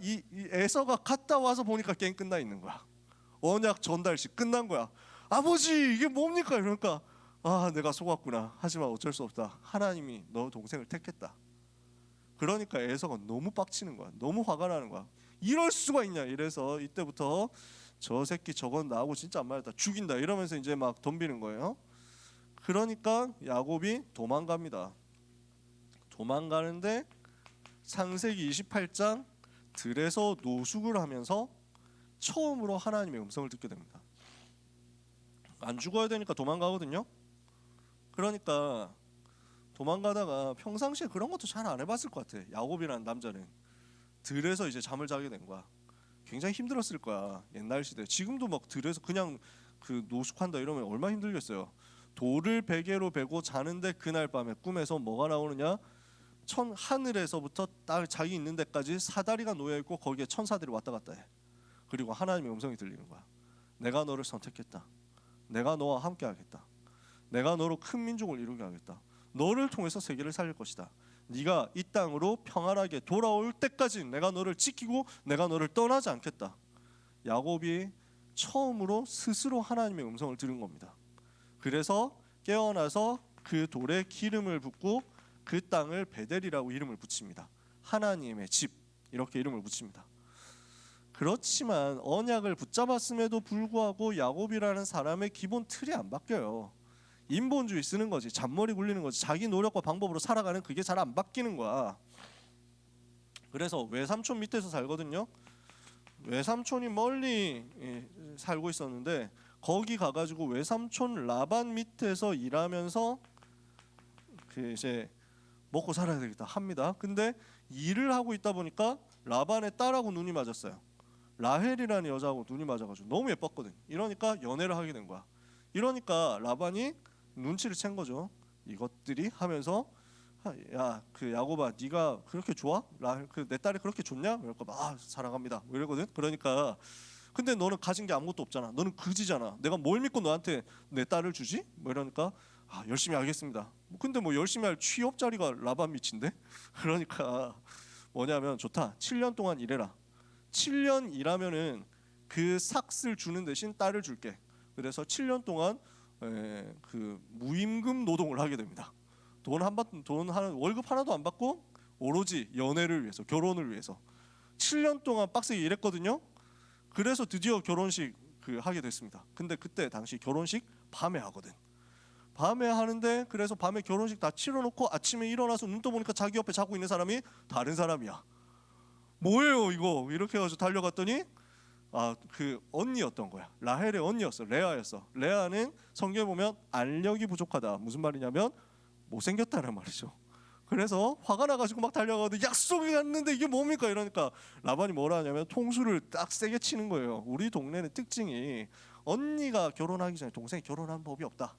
이 에서가 갔다 와서 보니까 게임 끝나 있는 거야. 언약 전달식 끝난 거야. 아버지 이게 뭡니까? 이러니까 내가 속았구나. 하지만 어쩔 수 없다. 하나님이 너 동생을 택했다. 그러니까 에서가 너무 빡치는 거야. 너무 화가 나는 거야. 이럴 수가 있냐. 이래서 이때부터 저 새끼 저건 나하고 진짜 안 맞았다. 죽인다. 이러면서 이제 막 덤비는 거예요. 그러니까 야곱이 도망갑니다. 도망가는데 창세기 28장 들에서 노숙을 하면서 처음으로 하나님의 음성을 듣게 됩니다. 안 죽어야 되니까 도망가거든요. 그러니까 도망가다가 평상시에 그런 것도 잘 안 해봤을 것 같아. 야곱이라는 남자는 들에서 이제 잠을 자게 된 거야. 굉장히 힘들었을 거야. 옛날 시대. 지금도 막 들에서 그냥 그 노숙한다 이러면 얼마나 힘들겠어요. 돌을 베개로 베고 자는데 그날 밤에 꿈에서 뭐가 나오느냐? 하늘에서부터 딱 자기 있는 데까지 사다리가 놓여 있고 거기에 천사들이 왔다 갔다 해. 그리고 하나님의 음성이 들리는 거야. 내가 너를 선택했다. 내가 너와 함께 하겠다. 내가 너로 큰 민족을 이루게 하겠다. 너를 통해서 세계를 살릴 것이다. 네가 이 땅으로 평안하게 돌아올 때까지 내가 너를 지키고 내가 너를 떠나지 않겠다. 야곱이 처음으로 스스로 하나님의 음성을 들은 겁니다. 그래서 깨어나서 그 돌에 기름을 붓고 그 땅을 베델이라고 이름을 붙입니다. 하나님의 집 이렇게 이름을 붙입니다. 그렇지만 언약을 붙잡았음에도 불구하고 야곱이라는 사람의 기본 틀이 안 바뀌어요. 인본주의 쓰는 거지. 잔머리 굴리는 거지. 자기 노력과 방법으로 살아가는 그게 잘 안 바뀌는 거야. 그래서 외삼촌 밑에서 살거든요. 외삼촌이 멀리 살고 있었는데 거기 가가지고 외삼촌 라반 밑에서 일하면서 이제 먹고 살아야 되겠다 합니다. 근데 일을 하고 있다 보니까 라반의 딸하고 눈이 맞았어요. 라헬이라는 여자하고 눈이 맞아가지고 너무 예뻤거든. 이러니까 연애를 하게 된 거야. 이러니까 라반이 눈치를 챈 거죠. 이것들이 하면서 야 그 야곱아 네가 그렇게 좋아? 내 딸이 그렇게 좋냐? 그러니까 사랑합니다. 뭐 이러거든. 그러니까 근데 너는 가진 게 아무것도 없잖아. 너는 그지잖아. 내가 뭘 믿고 너한테 내 딸을 주지? 뭐 이러니까 열심히 하겠습니다. 근데 뭐 열심히 할 취업자리가 라반 밑인데? 그러니까 뭐냐면 좋다. 7년 동안 일해라. 7년 일하면은 그 삭슬 주는 대신 딸을 줄게. 그래서 7년 동안 그 무임금 노동을 하게 됩니다. 월급 하나도 안 받고 오로지 연애를 위해서, 결혼을 위해서 7년 동안 빡세게 일했거든요. 그래서 드디어 결혼식 하게 됐습니다. 근데 그때 당시 결혼식 밤에 하거든. 밤에 하는데 그래서 밤에 결혼식 다 치러놓고 아침에 일어나서 눈 떠보니까 자기 옆에 자고 있는 사람이 다른 사람이야. 뭐예요 이거? 이렇게 해가지고 달려갔더니 그 언니였던 거야. 라헬의 언니였어. 레아였어. 레아는 성경에 보면 알력이 부족하다. 무슨 말이냐면 못생겼다는 말이죠. 그래서 화가 나가지고 막 달려가도 약속이 갔는데 이게 뭡니까 이러니까 라반이 뭐라 하냐면 통수를 딱 세게 치는 거예요. 우리 동네는 특징이 언니가 결혼하기 전에 동생이 결혼한 법이 없다.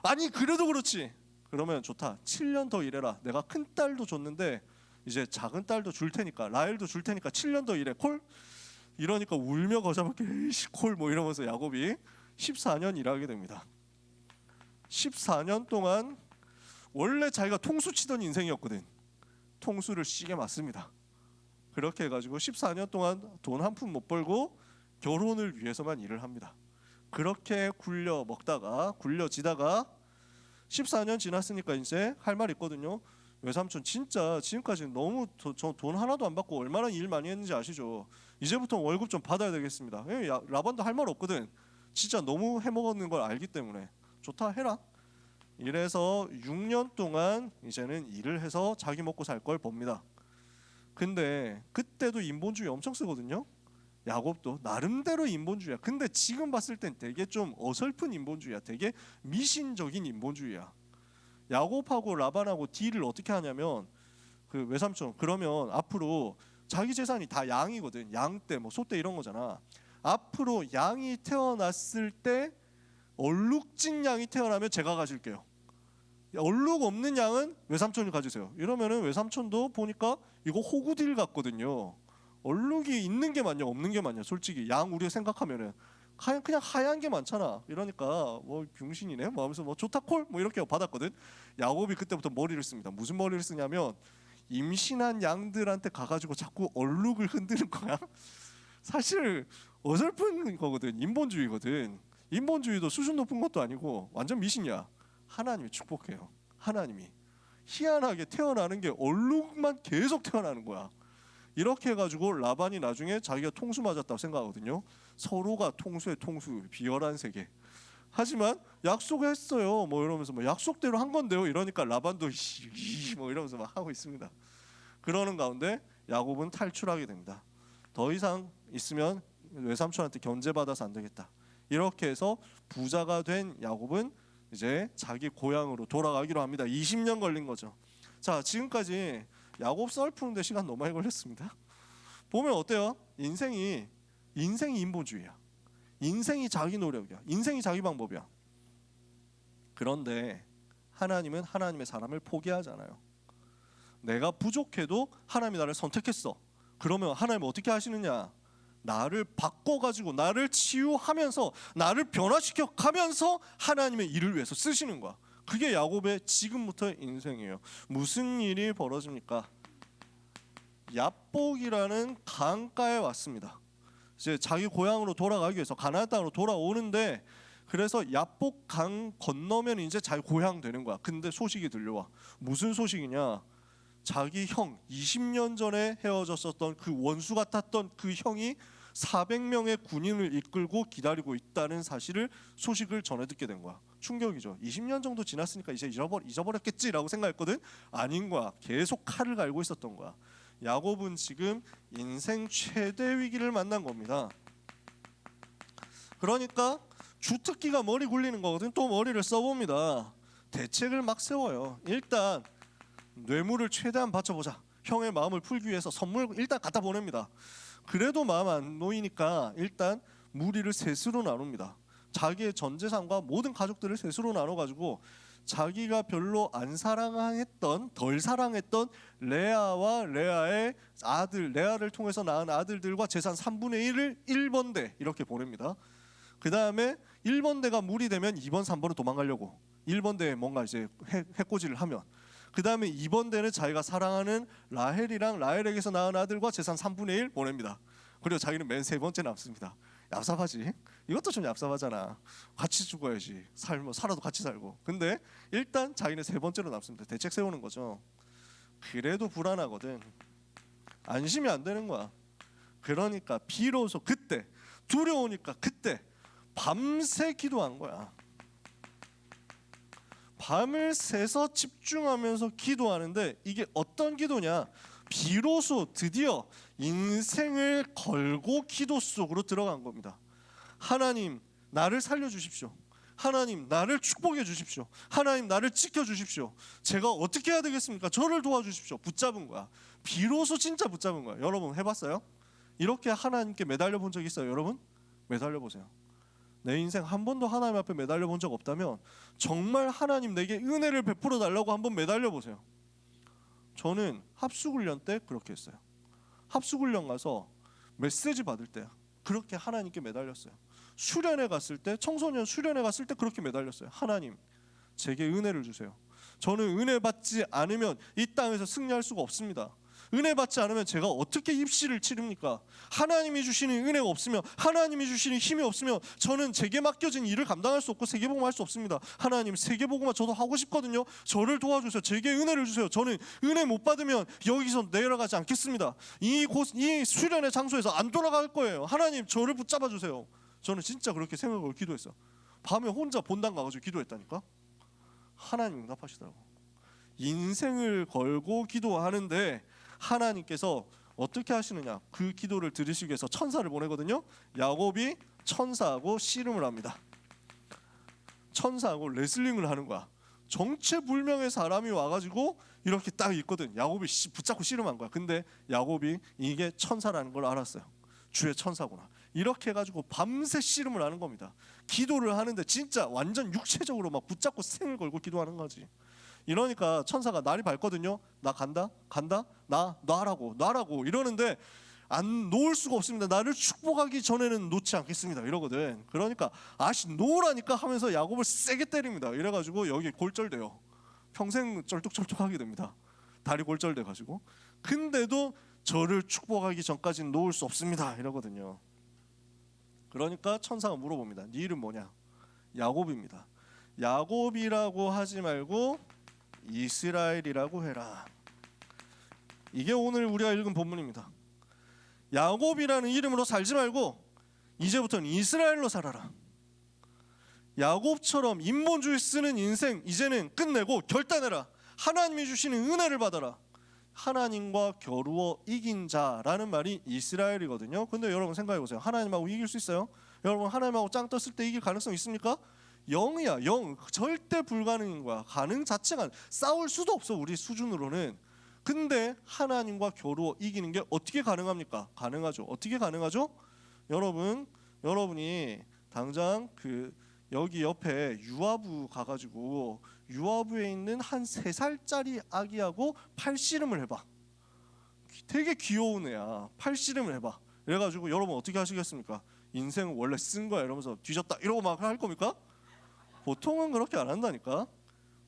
아니 그래도 그렇지. 그러면 좋다. 7년 더 일해라. 내가 큰 딸도 줬는데 이제 작은 딸도 줄 테니까 라헬도 줄 테니까 7년 더 일해. 콜? 이러니까 울며 거자먹게 에이씨 콜 뭐 이러면서 야곱이 14년 일하게 됩니다. 14년 동안 원래 자기가 통수 치던 인생이었거든. 통수를 시게 맞습니다. 그렇게 해가지고 14년 동안 돈 한 푼 못 벌고 결혼을 위해서만 일을 합니다. 그렇게 굴려 먹다가 굴려지다가 14년 지났으니까 이제 할 말 있거든요. 외삼촌 진짜 지금까지 너무 저 돈 하나도 안 받고 얼마나 일 많이 했는지 아시죠? 이제부터 월급 좀 받아야 되겠습니다. 라반도 할 말 없거든. 진짜 너무 해먹었는 걸 알기 때문에 좋다 해라. 이래서 6년 동안 이제는 일을 해서 자기 먹고 살 걸 봅니다. 근데 그때도 인본주의 엄청 쓰거든요. 야곱도 나름대로 인본주의야. 근데 지금 봤을 땐 되게 좀 어설픈 인본주의야. 되게 미신적인 인본주의야. 야곱하고 라반하고 딜을 어떻게 하냐면 그 외삼촌 그러면 앞으로 자기 재산이 다 양이거든. 양떼 뭐 소떼 이런 거잖아. 앞으로 양이 태어났을 때 얼룩진 양이 태어나면 제가 가질게요. 얼룩 없는 양은 외삼촌이 가지세요. 이러면은 외삼촌도 보니까 이거 호구딜 같거든요. 얼룩이 있는 게 맞냐 없는 게 맞냐. 솔직히 양 우리가 생각하면은 그냥 하얀 게 많잖아. 이러니까 뭐 병신이네 뭐 하면서 뭐 좋다 콜 뭐 이렇게 받았거든. 야곱이 그때부터 머리를 씁니다. 무슨 머리를 쓰냐면 임신한 양들한테 가가지고 자꾸 얼룩을 흔드는 거야. 사실 어설픈 거거든. 인본주의거든. 인본주의도 수준 높은 것도 아니고 완전 미신이야. 하나님이 축복해요. 하나님이 희한하게 태어나는 게 얼룩만 계속 태어나는 거야. 이렇게 해가지고 라반이 나중에 자기가 통수 맞았다고 생각하거든요. 서로가 통수에 통수, 비열한 세계. 하지만 약속했어요. 뭐 이러면서 뭐 약속대로 한 건데요. 이러니까 라반도 뭐 이러면서 막 하고 있습니다. 그러는 가운데 야곱은 탈출하게 됩니다. 더 이상 있으면 외삼촌한테 견제받아서 안 되겠다. 이렇게 해서 부자가 된 야곱은 이제 자기 고향으로 돌아가기로 합니다. 20년 걸린 거죠. 자, 지금까지 야곱 썰 푸는데 시간 너무 많이 걸렸습니다. 보면 어때요? 인생이 인본주의야. 인생이 자기 노력이야. 인생이 자기 방법이야. 그런데 하나님은 하나님의 사람을 포기하잖아요. 내가 부족해도 하나님이 나를 선택했어. 그러면 하나님은 어떻게 하시느냐? 나를 바꿔가지고 나를 치유하면서 나를 변화시켜 가면서 하나님의 일을 위해서 쓰시는 거야. 그게 야곱의 지금부터의 인생이에요. 무슨 일이 벌어집니까? 얍복이라는 강가에 왔습니다. 이제 자기 고향으로 돌아가기 위해서 가나안 땅으로 돌아오는데 그래서 얍복 강 건너면 이제 자기 고향 되는 거야. 근데 소식이 들려와. 무슨 소식이냐? 자기 형 20년 전에 헤어졌었던 그 원수 같았던 그 형이 400명의 군인을 이끌고 기다리고 있다는 소식을 전해 듣게 된 거야. 충격이죠. 20년 정도 지났으니까 이제 잊어버렸겠지라고 생각했거든. 아닌 거야. 계속 칼을 갈고 있었던 거야. 야곱은 지금 인생 최대 위기를 만난 겁니다. 그러니까 주특기가 머리 굴리는 거거든. 또 머리를 써봅니다. 대책을 막 세워요. 일단 뇌물을 최대한 바쳐보자. 형의 마음을 풀기 위해서 선물 일단 갖다 보냅니다. 그래도 마음 안 놓이니까 일단 무리를 셋으로 나눕니다. 자기의 전 재산과 모든 가족들을 셋으로 나눠가지고 자기가 별로 안 사랑했던 덜 사랑했던 레아와 레아의 아들 레아를 통해서 낳은 아들들과 재산 3분의 1을 1번대 이렇게 보냅니다. 그 다음에 1번대가 무리되면 2번 3번은 도망가려고 1번대에 뭔가 이제 해코지를 하면 그 다음에 2번대는 자기가 사랑하는 라헬이랑 라헬에게서 낳은 아들과 재산 3분의 1 보냅니다. 그리고 자기는 맨 세 번째 남습니다. 얍삽하지? 이것도 좀 얍삽하잖아. 같이 죽어야지. 살아도 같이 살고. 근데 일단 자기는 세 번째로 남습니다. 대책 세우는 거죠. 그래도 불안하거든. 안심이 안 되는 거야. 그러니까 비로소 그때 두려우니까 그때 밤새 기도한 거야. 밤을 새서 집중하면서 기도하는데 이게 어떤 기도냐? 비로소 드디어 인생을 걸고 기도 속으로 들어간 겁니다. 하나님 나를 살려주십시오. 하나님 나를 축복해 주십시오. 하나님 나를 지켜주십시오. 제가 어떻게 해야 되겠습니까? 저를 도와주십시오. 붙잡은 거야. 비로소 진짜 붙잡은 거야. 여러분 해봤어요? 이렇게 하나님께 매달려 본 적 있어요? 여러분? 매달려 보세요. 내 인생 한 번도 하나님 앞에 매달려 본 적 없다면 정말 하나님 내게 은혜를 베풀어 달라고 한번 매달려 보세요. 저는 합숙훈련 때 그렇게 했어요. 합숙훈련 가서 메시지 받을 때 그렇게 하나님께 매달렸어요. 수련회 갔을 때, 청소년 수련회 갔을 때 그렇게 매달렸어요. 하나님 제게 은혜를 주세요. 저는 은혜 받지 않으면 이 땅에서 승리할 수가 없습니다. 은혜 받지 않으면 제가 어떻게 입시를 치릅니까? 하나님이 주시는 은혜가 없으면, 하나님이 주시는 힘이 없으면 저는 제게 맡겨진 일을 감당할 수 없고 세계복음 할 수 없습니다. 하나님 세계복음만 저도 하고 싶거든요. 저를 도와주세요. 제게 은혜를 주세요. 저는 은혜 못 받으면 여기서 내려가지 않겠습니다. 이 수련의 장소에서 안 돌아갈 거예요. 하나님 저를 붙잡아 주세요. 저는 진짜 그렇게 생각을 기도했어요. 밤에 혼자 본당 가가지고 기도했다니까. 하나님 응답하시더라고. 인생을 걸고 기도하는데 하나님께서 어떻게 하시느냐? 그 기도를 들으시기 위해서 천사를 보내거든요. 야곱이 천사하고 씨름을 합니다. 천사하고 레슬링을 하는 거야. 정체불명의 사람이 와가지고 이렇게 딱 있거든. 야곱이 붙잡고 씨름한 거야. 근데 야곱이 이게 천사라는 걸 알았어요. 주의 천사구나. 이렇게 해가지고 밤새 씨름을 하는 겁니다. 기도를 하는데 진짜 완전 육체적으로 막 붙잡고 생을 걸고 기도하는 거지. 이러니까 천사가 날이 밝거든요. 나 간다 나 놔라고 이러는데 안 놓을 수가 없습니다. 나를 축복하기 전에는 놓지 않겠습니다 이러거든. 그러니까 아씨 놓으라니까 하면서 야곱을 세게 때립니다. 이래가지고 여기 골절돼요. 평생 쩔뚝쩔뚝하게 됩니다. 다리 골절돼 가지고. 근데도 저를 축복하기 전까지는 놓을 수 없습니다 이러거든요. 그러니까 천사가 물어봅니다. 네 이름 뭐냐? 야곱입니다. 야곱이라고 하지 말고 이스라엘이라고 해라. 이게 오늘 우리가 읽은 본문입니다. 야곱이라는 이름으로 살지 말고 이제부터는 이스라엘로 살아라. 야곱처럼 인본주의 쓰는 인생 이제는 끝내고 결단해라. 하나님이 주시는 은혜를 받아라. 하나님과 겨루어 이긴 자라는 말이 이스라엘이거든요. 근데 여러분 생각해 보세요. 하나님하고 이길 수 있어요? 여러분 하나님하고 짱 떴을 때 이길 가능성 있습니까? 0이야. 0. 절대 불가능인 거야. 가능 자체가 싸울 수도 없어 우리 수준으로는. 근데 하나님과 겨루어 이기는 게 어떻게 가능합니까? 가능하죠. 어떻게 가능하죠? 여러분이 당장 그 여기 옆에 유아부 가가지고 유아부에 있는 한 3살짜리 아기하고 팔씨름을 해봐. 되게 귀여운 애야. 팔씨름을 해봐. 그래가지고 여러분 어떻게 하시겠습니까? 인생은 원래 쓴 거야 이러면서 뒤졌다 이러고 막 할 겁니까? 보통은 그렇게 안 한다니까.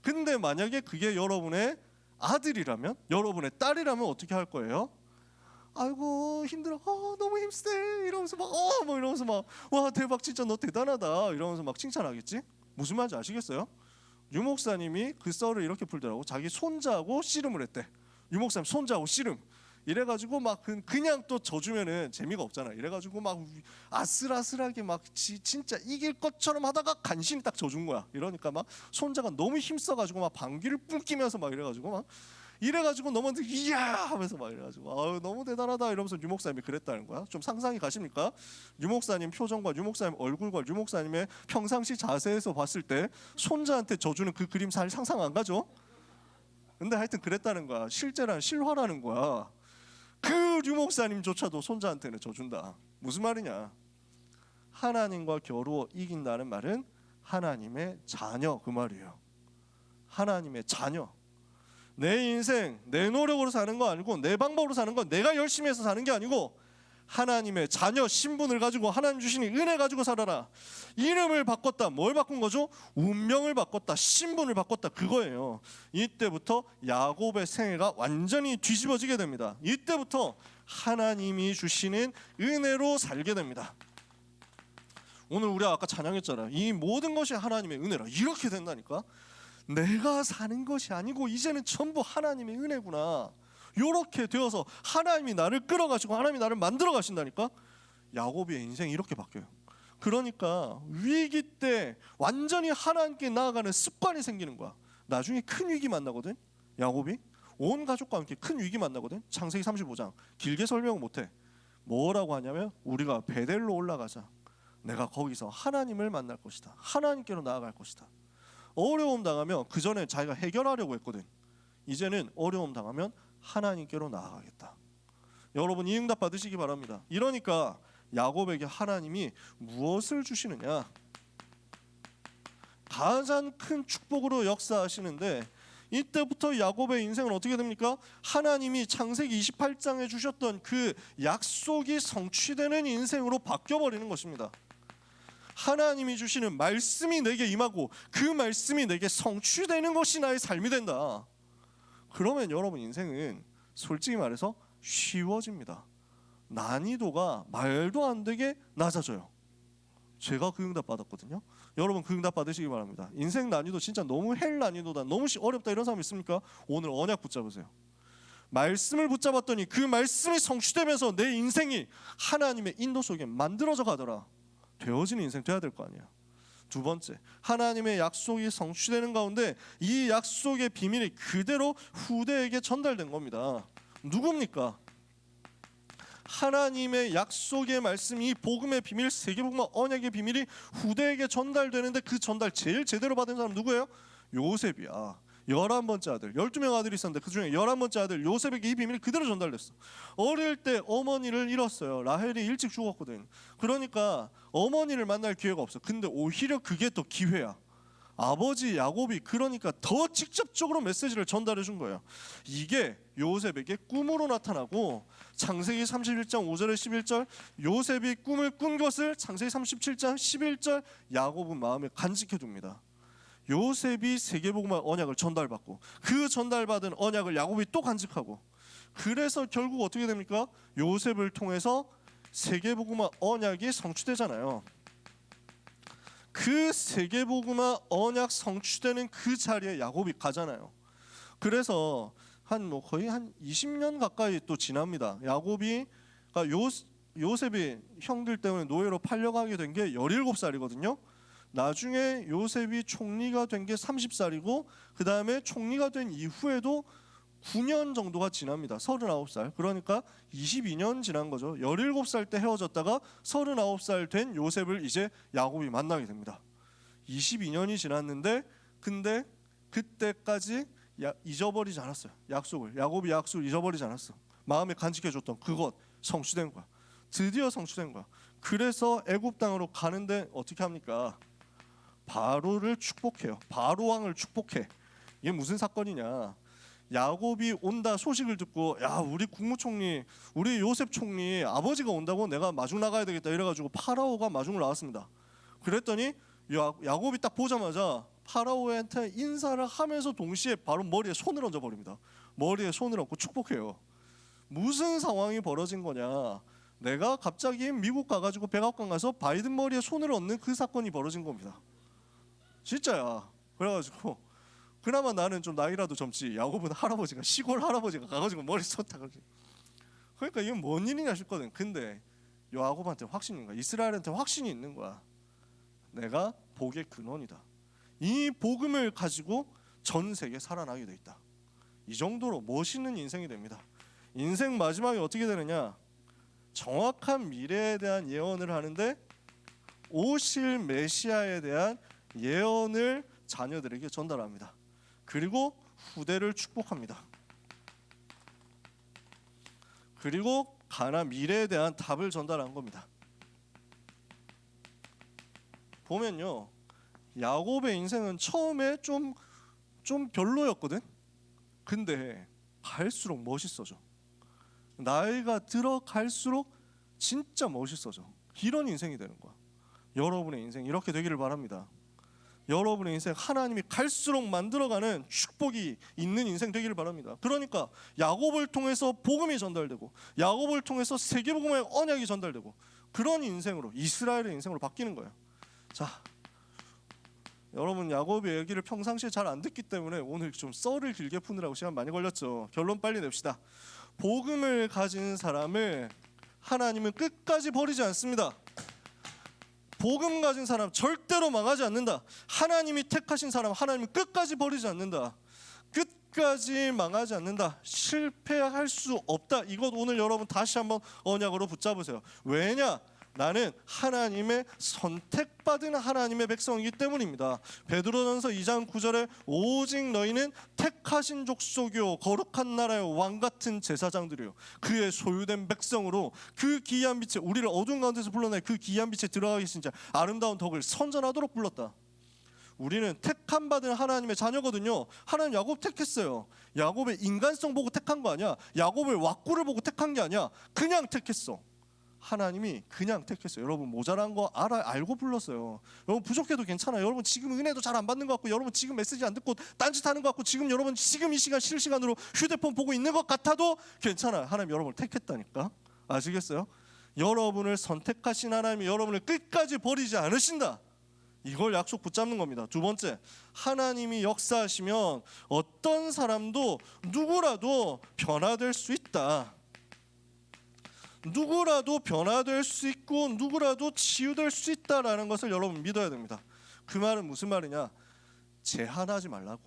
근데 만약에 그게 여러분의 아들이라면, 여러분의 딸이라면 어떻게 할 거예요? 아이고 힘들어, 너무 힘세 이러면서 막 이러면서 막 와 대박 진짜 너 대단하다 이러면서 막 칭찬하겠지? 무슨 말인지 아시겠어요? 유 목사님이 그 썰을 이렇게 풀더라고. 자기 손자하고 씨름을 했대. 유 목사님 손자하고 씨름. 이래가지고 막 그냥 또 져주면은 재미가 없잖아. 이래가지고 막 아슬아슬하게 막 진짜 이길 것처럼 하다가 간신히 딱 져준 거야. 이러니까 막 손자가 너무 힘써가지고 막 방귀를 뿜기면서 막 이래가지고 너무 이야 하면서 막 이래가지고 아유 너무 대단하다 이러면서 유 목사님이 그랬다는 거야. 좀 상상이 가십니까? 유 목사님 표정과 유 목사님 얼굴과 유 목사님의 평상시 자세에서 봤을 때 손자한테 져주는 그 그림 잘 상상 안 가죠? 근데 하여튼 그랬다는 거야. 실제라는 실화라는 거야. 그 유 목사님조차도 손자한테는 져준다. 무슨 말이냐? 하나님과 겨루어 이긴다는 말은 하나님의 자녀 그 말이에요. 하나님의 자녀. 내 인생 내 노력으로 사는 거 아니고 내 방법으로 사는 건 내가 열심히 해서 사는 게 아니고 하나님의 자녀 신분을 가지고 하나님 주시는 은혜 가지고 살아라. 이름을 바꿨다. 뭘 바꾼 거죠? 운명을 바꿨다. 신분을 바꿨다. 그거예요. 이때부터 야곱의 생애가 완전히 뒤집어지게 됩니다. 이때부터 하나님이 주시는 은혜로 살게 됩니다. 오늘 우리가 아까 찬양했잖아요. 이 모든 것이 하나님의 은혜라. 이렇게 된다니까. 내가 사는 것이 아니고 이제는 전부 하나님의 은혜구나. 이렇게 되어서 하나님이 나를 끌어가시고 하나님이 나를 만들어 가신다니까. 야곱의 인생이 이렇게 바뀌어요. 그러니까 위기 때 완전히 하나님께 나아가는 습관이 생기는 거야. 나중에 큰 위기 만나거든. 야곱이 온 가족과 함께 큰 위기 만나거든. 창세기 35장 길게 설명 못해. 뭐라고 하냐면 우리가 베델로 올라가자. 내가 거기서 하나님을 만날 것이다. 하나님께로 나아갈 것이다. 어려움 당하면 그 전에 자기가 해결하려고 했거든. 이제는 어려움 당하면 하나님께로 나아가겠다. 여러분 이 응답 받으시기 바랍니다. 이러니까 야곱에게 하나님이 무엇을 주시느냐? 가장 큰 축복으로 역사하시는데 이때부터 야곱의 인생은 어떻게 됩니까? 하나님이 창세기 28장에 주셨던 그 약속이 성취되는 인생으로 바뀌어버리는 것입니다. 하나님이 주시는 말씀이 내게 임하고 그 말씀이 내게 성취되는 것이 나의 삶이 된다. 그러면 여러분 인생은 솔직히 말해서 쉬워집니다. 난이도가 말도 안 되게 낮아져요. 제가 그 응답 받았거든요. 여러분 그 응답 받으시기 바랍니다. 인생 난이도 진짜 너무 헬 난이도다, 너무 어렵다 이런 사람 있습니까? 오늘 언약 붙잡으세요. 말씀을 붙잡았더니 그 말씀이 성취되면서 내 인생이 하나님의 인도 속에 만들어져 가더라. 되어지는 인생 돼야 될 거 아니야. 두 번째, 하나님의 약속이 성취되는 가운데 이 약속의 비밀이 그대로 후대에게 전달된 겁니다. 누굽니까? 하나님의 약속의 말씀이 복음의 비밀, 세계복음화 언약의 비밀이 후대에게 전달되는데 그 전달 제일 제대로 받은 사람 누구예요? 요셉이야. 11번째 아들, 12명 아들이 있었는데 그 중에 11번째 아들 요셉에게 이 비밀이 그대로 전달됐어. 어릴 때 어머니를 잃었어요. 라헬이 일찍 죽었거든. 그러니까 어머니를 만날 기회가 없어. 근데 오히려 그게 더 기회야. 아버지 야곱이 그러니까 더 직접적으로 메시지를 전달해 준 거예요. 이게 요셉에게 꿈으로 나타나고 창세기 31장 5절에 11절 요셉이 꿈을 꾼 것을 창세기 37장 11절 야곱은 마음에 간직해 둡니다. 요셉이 세계복음화 언약을 전달받고 그 전달받은 언약을 야곱이 또 간직하고 그래서 결국 어떻게 됩니까? 요셉을 통해서 세계복음화 언약이 성취되잖아요. 그 세계복음화 언약 성취되는 그 자리에 야곱이 가잖아요. 그래서 거의 한 20년 가까이 또 지납니다. 야곱이 요셉이 형들 때문에 노예로 팔려가게 된 게 17살이거든요. 나중에 요셉이 총리가 된 게 30살이고 그 다음에 총리가 된 이후에도 9년 정도가 지납니다. 39살. 그러니까 22년 지난 거죠. 17살 때 헤어졌다가 39살 된 요셉을 이제 야곱이 만나게 됩니다. 22년이 지났는데 근데 그때까지 잊어버리지 않았어요. 약속을. 야곱이 약속을 잊어버리지 않았어. 마음에 간직해줬던 그것 성취된 거야. 드디어 성취된 거야. 그래서 애굽 땅으로 가는데 어떻게 합니까? 바로를 축복해요. 바로 왕을 축복해. 이게 무슨 사건이냐? 야곱이 온다 소식을 듣고 야 우리 국무총리 우리 요셉 총리 아버지가 온다고 내가 마중 나가야 되겠다 이래가지고 파라오가 마중을 나왔습니다. 그랬더니 야곱이 딱 보자마자 파라오한테 인사를 하면서 동시에 바로 머리에 손을 얹어 버립니다. 머리에 손을 얹고 축복해요. 무슨 상황이 벌어진 거냐? 내가 갑자기 미국 가가지고 백악관 가서 바이든 머리에 손을 얹는 그 사건이 벌어진 겁니다. 진짜야. 그래가지고 그나마 나는 좀 나이라도 젊지. 야곱은 할아버지가 시골 할아버지가 가가지고 머리 쏟다가지고. 그러니까 이건 뭔 일이냐 싶거든. 근데 야곱한테 확신인 거야. 이스라엘한테 확신이 있는 거야. 내가 복의 근원이다. 이 복음을 가지고 전 세계 살아나게 돼 있다. 이 정도로 멋있는 인생이 됩니다. 인생 마지막에 어떻게 되느냐? 정확한 미래에 대한 예언을 하는데 오실 메시아에 대한 예언을 자녀들에게 전달합니다. 그리고 후대를 축복합니다. 그리고 가나 미래에 대한 답을 전달한 겁니다. 보면요, 야곱의 인생은 처음에 좀 별로였거든. 근데 갈수록 멋있어져. 나이가 들어갈수록 진짜 멋있어져. 이런 인생이 되는 거야. 여러분의 인생 이렇게 되기를 바랍니다. 여러분의 인생 하나님이 갈수록 만들어가는 축복이 있는 인생 되기를 바랍니다. 그러니까 야곱을 통해서 복음이 전달되고 야곱을 통해서 세계복음의 언약이 전달되고 그런 인생으로 이스라엘의 인생으로 바뀌는 거예요. 자, 여러분 야곱의 얘기를 평상시에 잘 안 듣기 때문에 오늘 좀 썰을 길게 푸느라고 시간 많이 걸렸죠. 결론 빨리 냅시다. 복음을 가진 사람을 하나님은 끝까지 버리지 않습니다. 복음 가진 사람 절대로 망하지 않는다. 하나님이 택하신 사람 하나님은 끝까지 버리지 않는다. 끝까지 망하지 않는다. 실패할 수 없다. 이것 오늘 여러분 다시 한번 언약으로 붙잡으세요. 왜냐? 나는 하나님의 선택받은 하나님의 백성이기 때문입니다. 베드로전서 2장 9절에 오직 너희는 택하신 족속이요 거룩한 나라요 왕같은 제사장들이요 그의 소유된 백성으로 그 기이한 빛에 우리를 어두운 가운데서 불러내 그 기이한 빛에 들어가 계신 자 아름다운 덕을 선전하도록 불렀다. 우리는 택함 받은 하나님의 자녀거든요. 하나님 야곱 택했어요. 야곱의 인간성 보고 택한 거 아니야. 야곱의 왁구를 보고 택한 게 아니야. 그냥 택했어. 하나님이 그냥 택했어요. 여러분 모자란 거 알고 불렀어요. 여러분 부족해도 괜찮아요. 여러분 지금 은혜도 잘 안 받는 것 같고 여러분 지금 메시지 안 듣고 딴짓하는 것 같고 지금 여러분 지금 이 시간 실시간으로 휴대폰 보고 있는 것 같아도 괜찮아요. 하나님 여러분을 택했다니까. 아시겠어요? 여러분을 선택하신 하나님이 여러분을 끝까지 버리지 않으신다. 이걸 약속 붙잡는 겁니다. 두 번째, 하나님이 역사하시면 어떤 사람도 누구라도 변화될 수 있다. 누구라도 변화될 수 있고 누구라도 치유될 수 있다라는 것을 여러분 믿어야 됩니다. 그 말은 무슨 말이냐? 제한하지 말라고.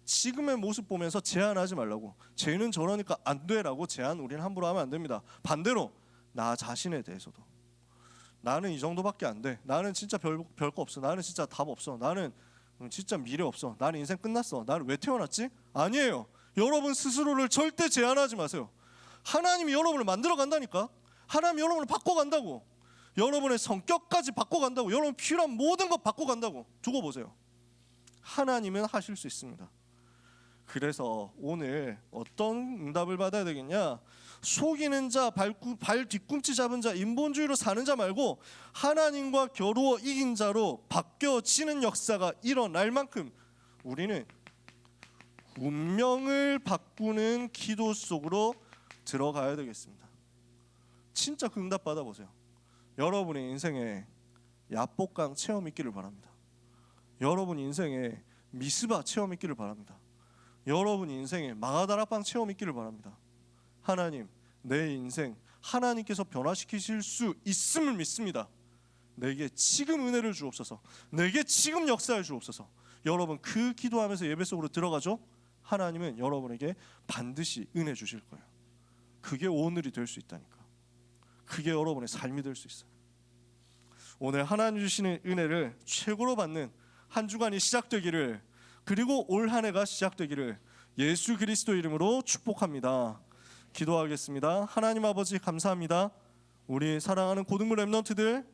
지금의 모습 보면서 제한하지 말라고. 쟤는 저러니까 안 돼라고 제한 우리는 함부로 하면 안 됩니다. 반대로 나 자신에 대해서도 나는 이 정도밖에 안 돼. 나는 진짜 별거 없어. 나는 진짜 답 없어. 나는 진짜 미래 없어. 나는 인생 끝났어. 나는 왜 태어났지? 아니에요. 여러분 스스로를 절대 제한하지 마세요. 하나님이 여러분을 만들어 간다니까. 하나님이 여러분을 바꿔간다고. 여러분의 성격까지 바꿔간다고. 여러분 필요한 모든 것 바꿔간다고. 두고 보세요. 하나님은 하실 수 있습니다. 그래서 오늘 어떤 응답을 받아야 되겠냐? 속이는 자, 발 뒤꿈치 잡은 자, 인본주의로 사는 자 말고 하나님과 겨루어 이긴 자로 바뀌어지는 역사가 일어날 만큼 우리는 운명을 바꾸는 기도 속으로 들어가야 되겠습니다. 진짜 그 응답 받아보세요. 여러분의 인생에 야복강 체험 있기를 바랍니다. 여러분 인생에 미스바 체험 있기를 바랍니다. 여러분 인생에 마가다락방 체험 있기를 바랍니다. 하나님, 내 인생 하나님께서 변화시키실 수 있음을 믿습니다. 내게 지금 은혜를 주옵소서. 내게 지금 역사를 주옵소서. 여러분 그 기도하면서 예배 속으로 들어가죠. 하나님은 여러분에게 반드시 은혜 주실 거예요. 그게 오늘이 될 수 있다니까. 그게 여러분의 삶이 될 수 있어요. 오늘 하나님 주시는 은혜를 최고로 받는 한 주간이 시작되기를, 그리고 올 한 해가 시작되기를 예수 그리스도 이름으로 축복합니다. 기도하겠습니다. 하나님 아버지 감사합니다. 우리 사랑하는 고등부 렘넌트들,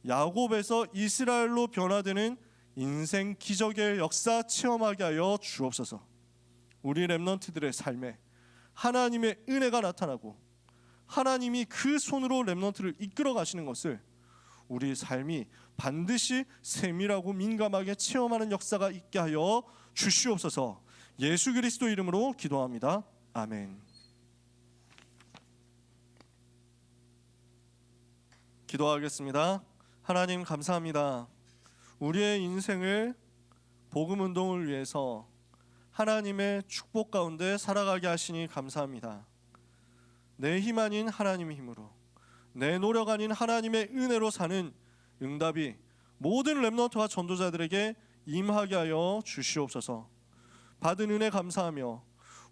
야곱에서 이스라엘로 변화되는 인생 기적의 역사 체험하게 하여 주옵소서. 우리 렘넌트들의 삶에 하나님의 은혜가 나타나고 하나님이 그 손으로 렘넌트를 이끌어 가시는 것을 우리 삶이 반드시 세밀하고 민감하게 체험하는 역사가 있게 하여 주시옵소서. 예수 그리스도 이름으로 기도합니다. 아멘. 기도하겠습니다. 하나님 감사합니다. 우리의 인생을 복음 운동을 위해서 하나님의 축복 가운데 살아가게 하시니 감사합니다. 내 힘 아닌 하나님의 힘으로, 내 노력 아닌 하나님의 은혜로 사는 응답이 모든 렘넌트와 전도자들에게 임하게 하여 주시옵소서. 받은 은혜 감사하며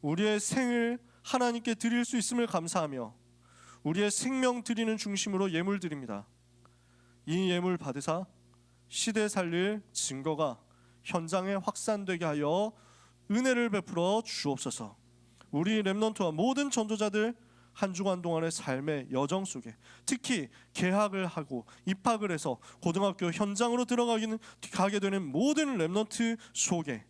우리의 생을 하나님께 드릴 수 있음을 감사하며 우리의 생명 드리는 중심으로 예물 드립니다. 이 예물 받으사 시대 살릴 증거가 현장에 확산되게 하여 은혜를 베풀어 주옵소서. 우리 렘넌트와 모든 전도자들 한 주간 동안의 삶의 여정 속에, 특히 개학을 하고 입학을 해서 고등학교 현장으로 가게 되는 모든 렘넌트 속에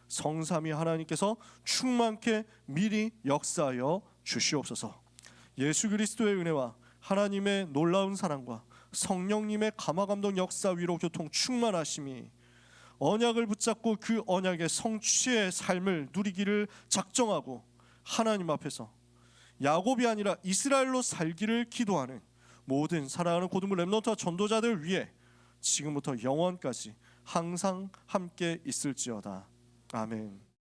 성삼위 하나님께서 충만케 미리 역사하여 주시옵소서. 예수 그리스도의 은혜와 하나님의 놀라운 사랑과 성령님의 감화감동 역사 위로 교통 충만하심이 언약을 붙잡고 그 언약의 성취의 삶을 누리기를 작정하고 하나님 앞에서 야곱이 아니라 이스라엘로 살기를 기도하는 모든 사랑하는 고등부 렘넌트와 전도자들 위해 지금부터 영원까지 항상 함께 있을지어다. 아멘.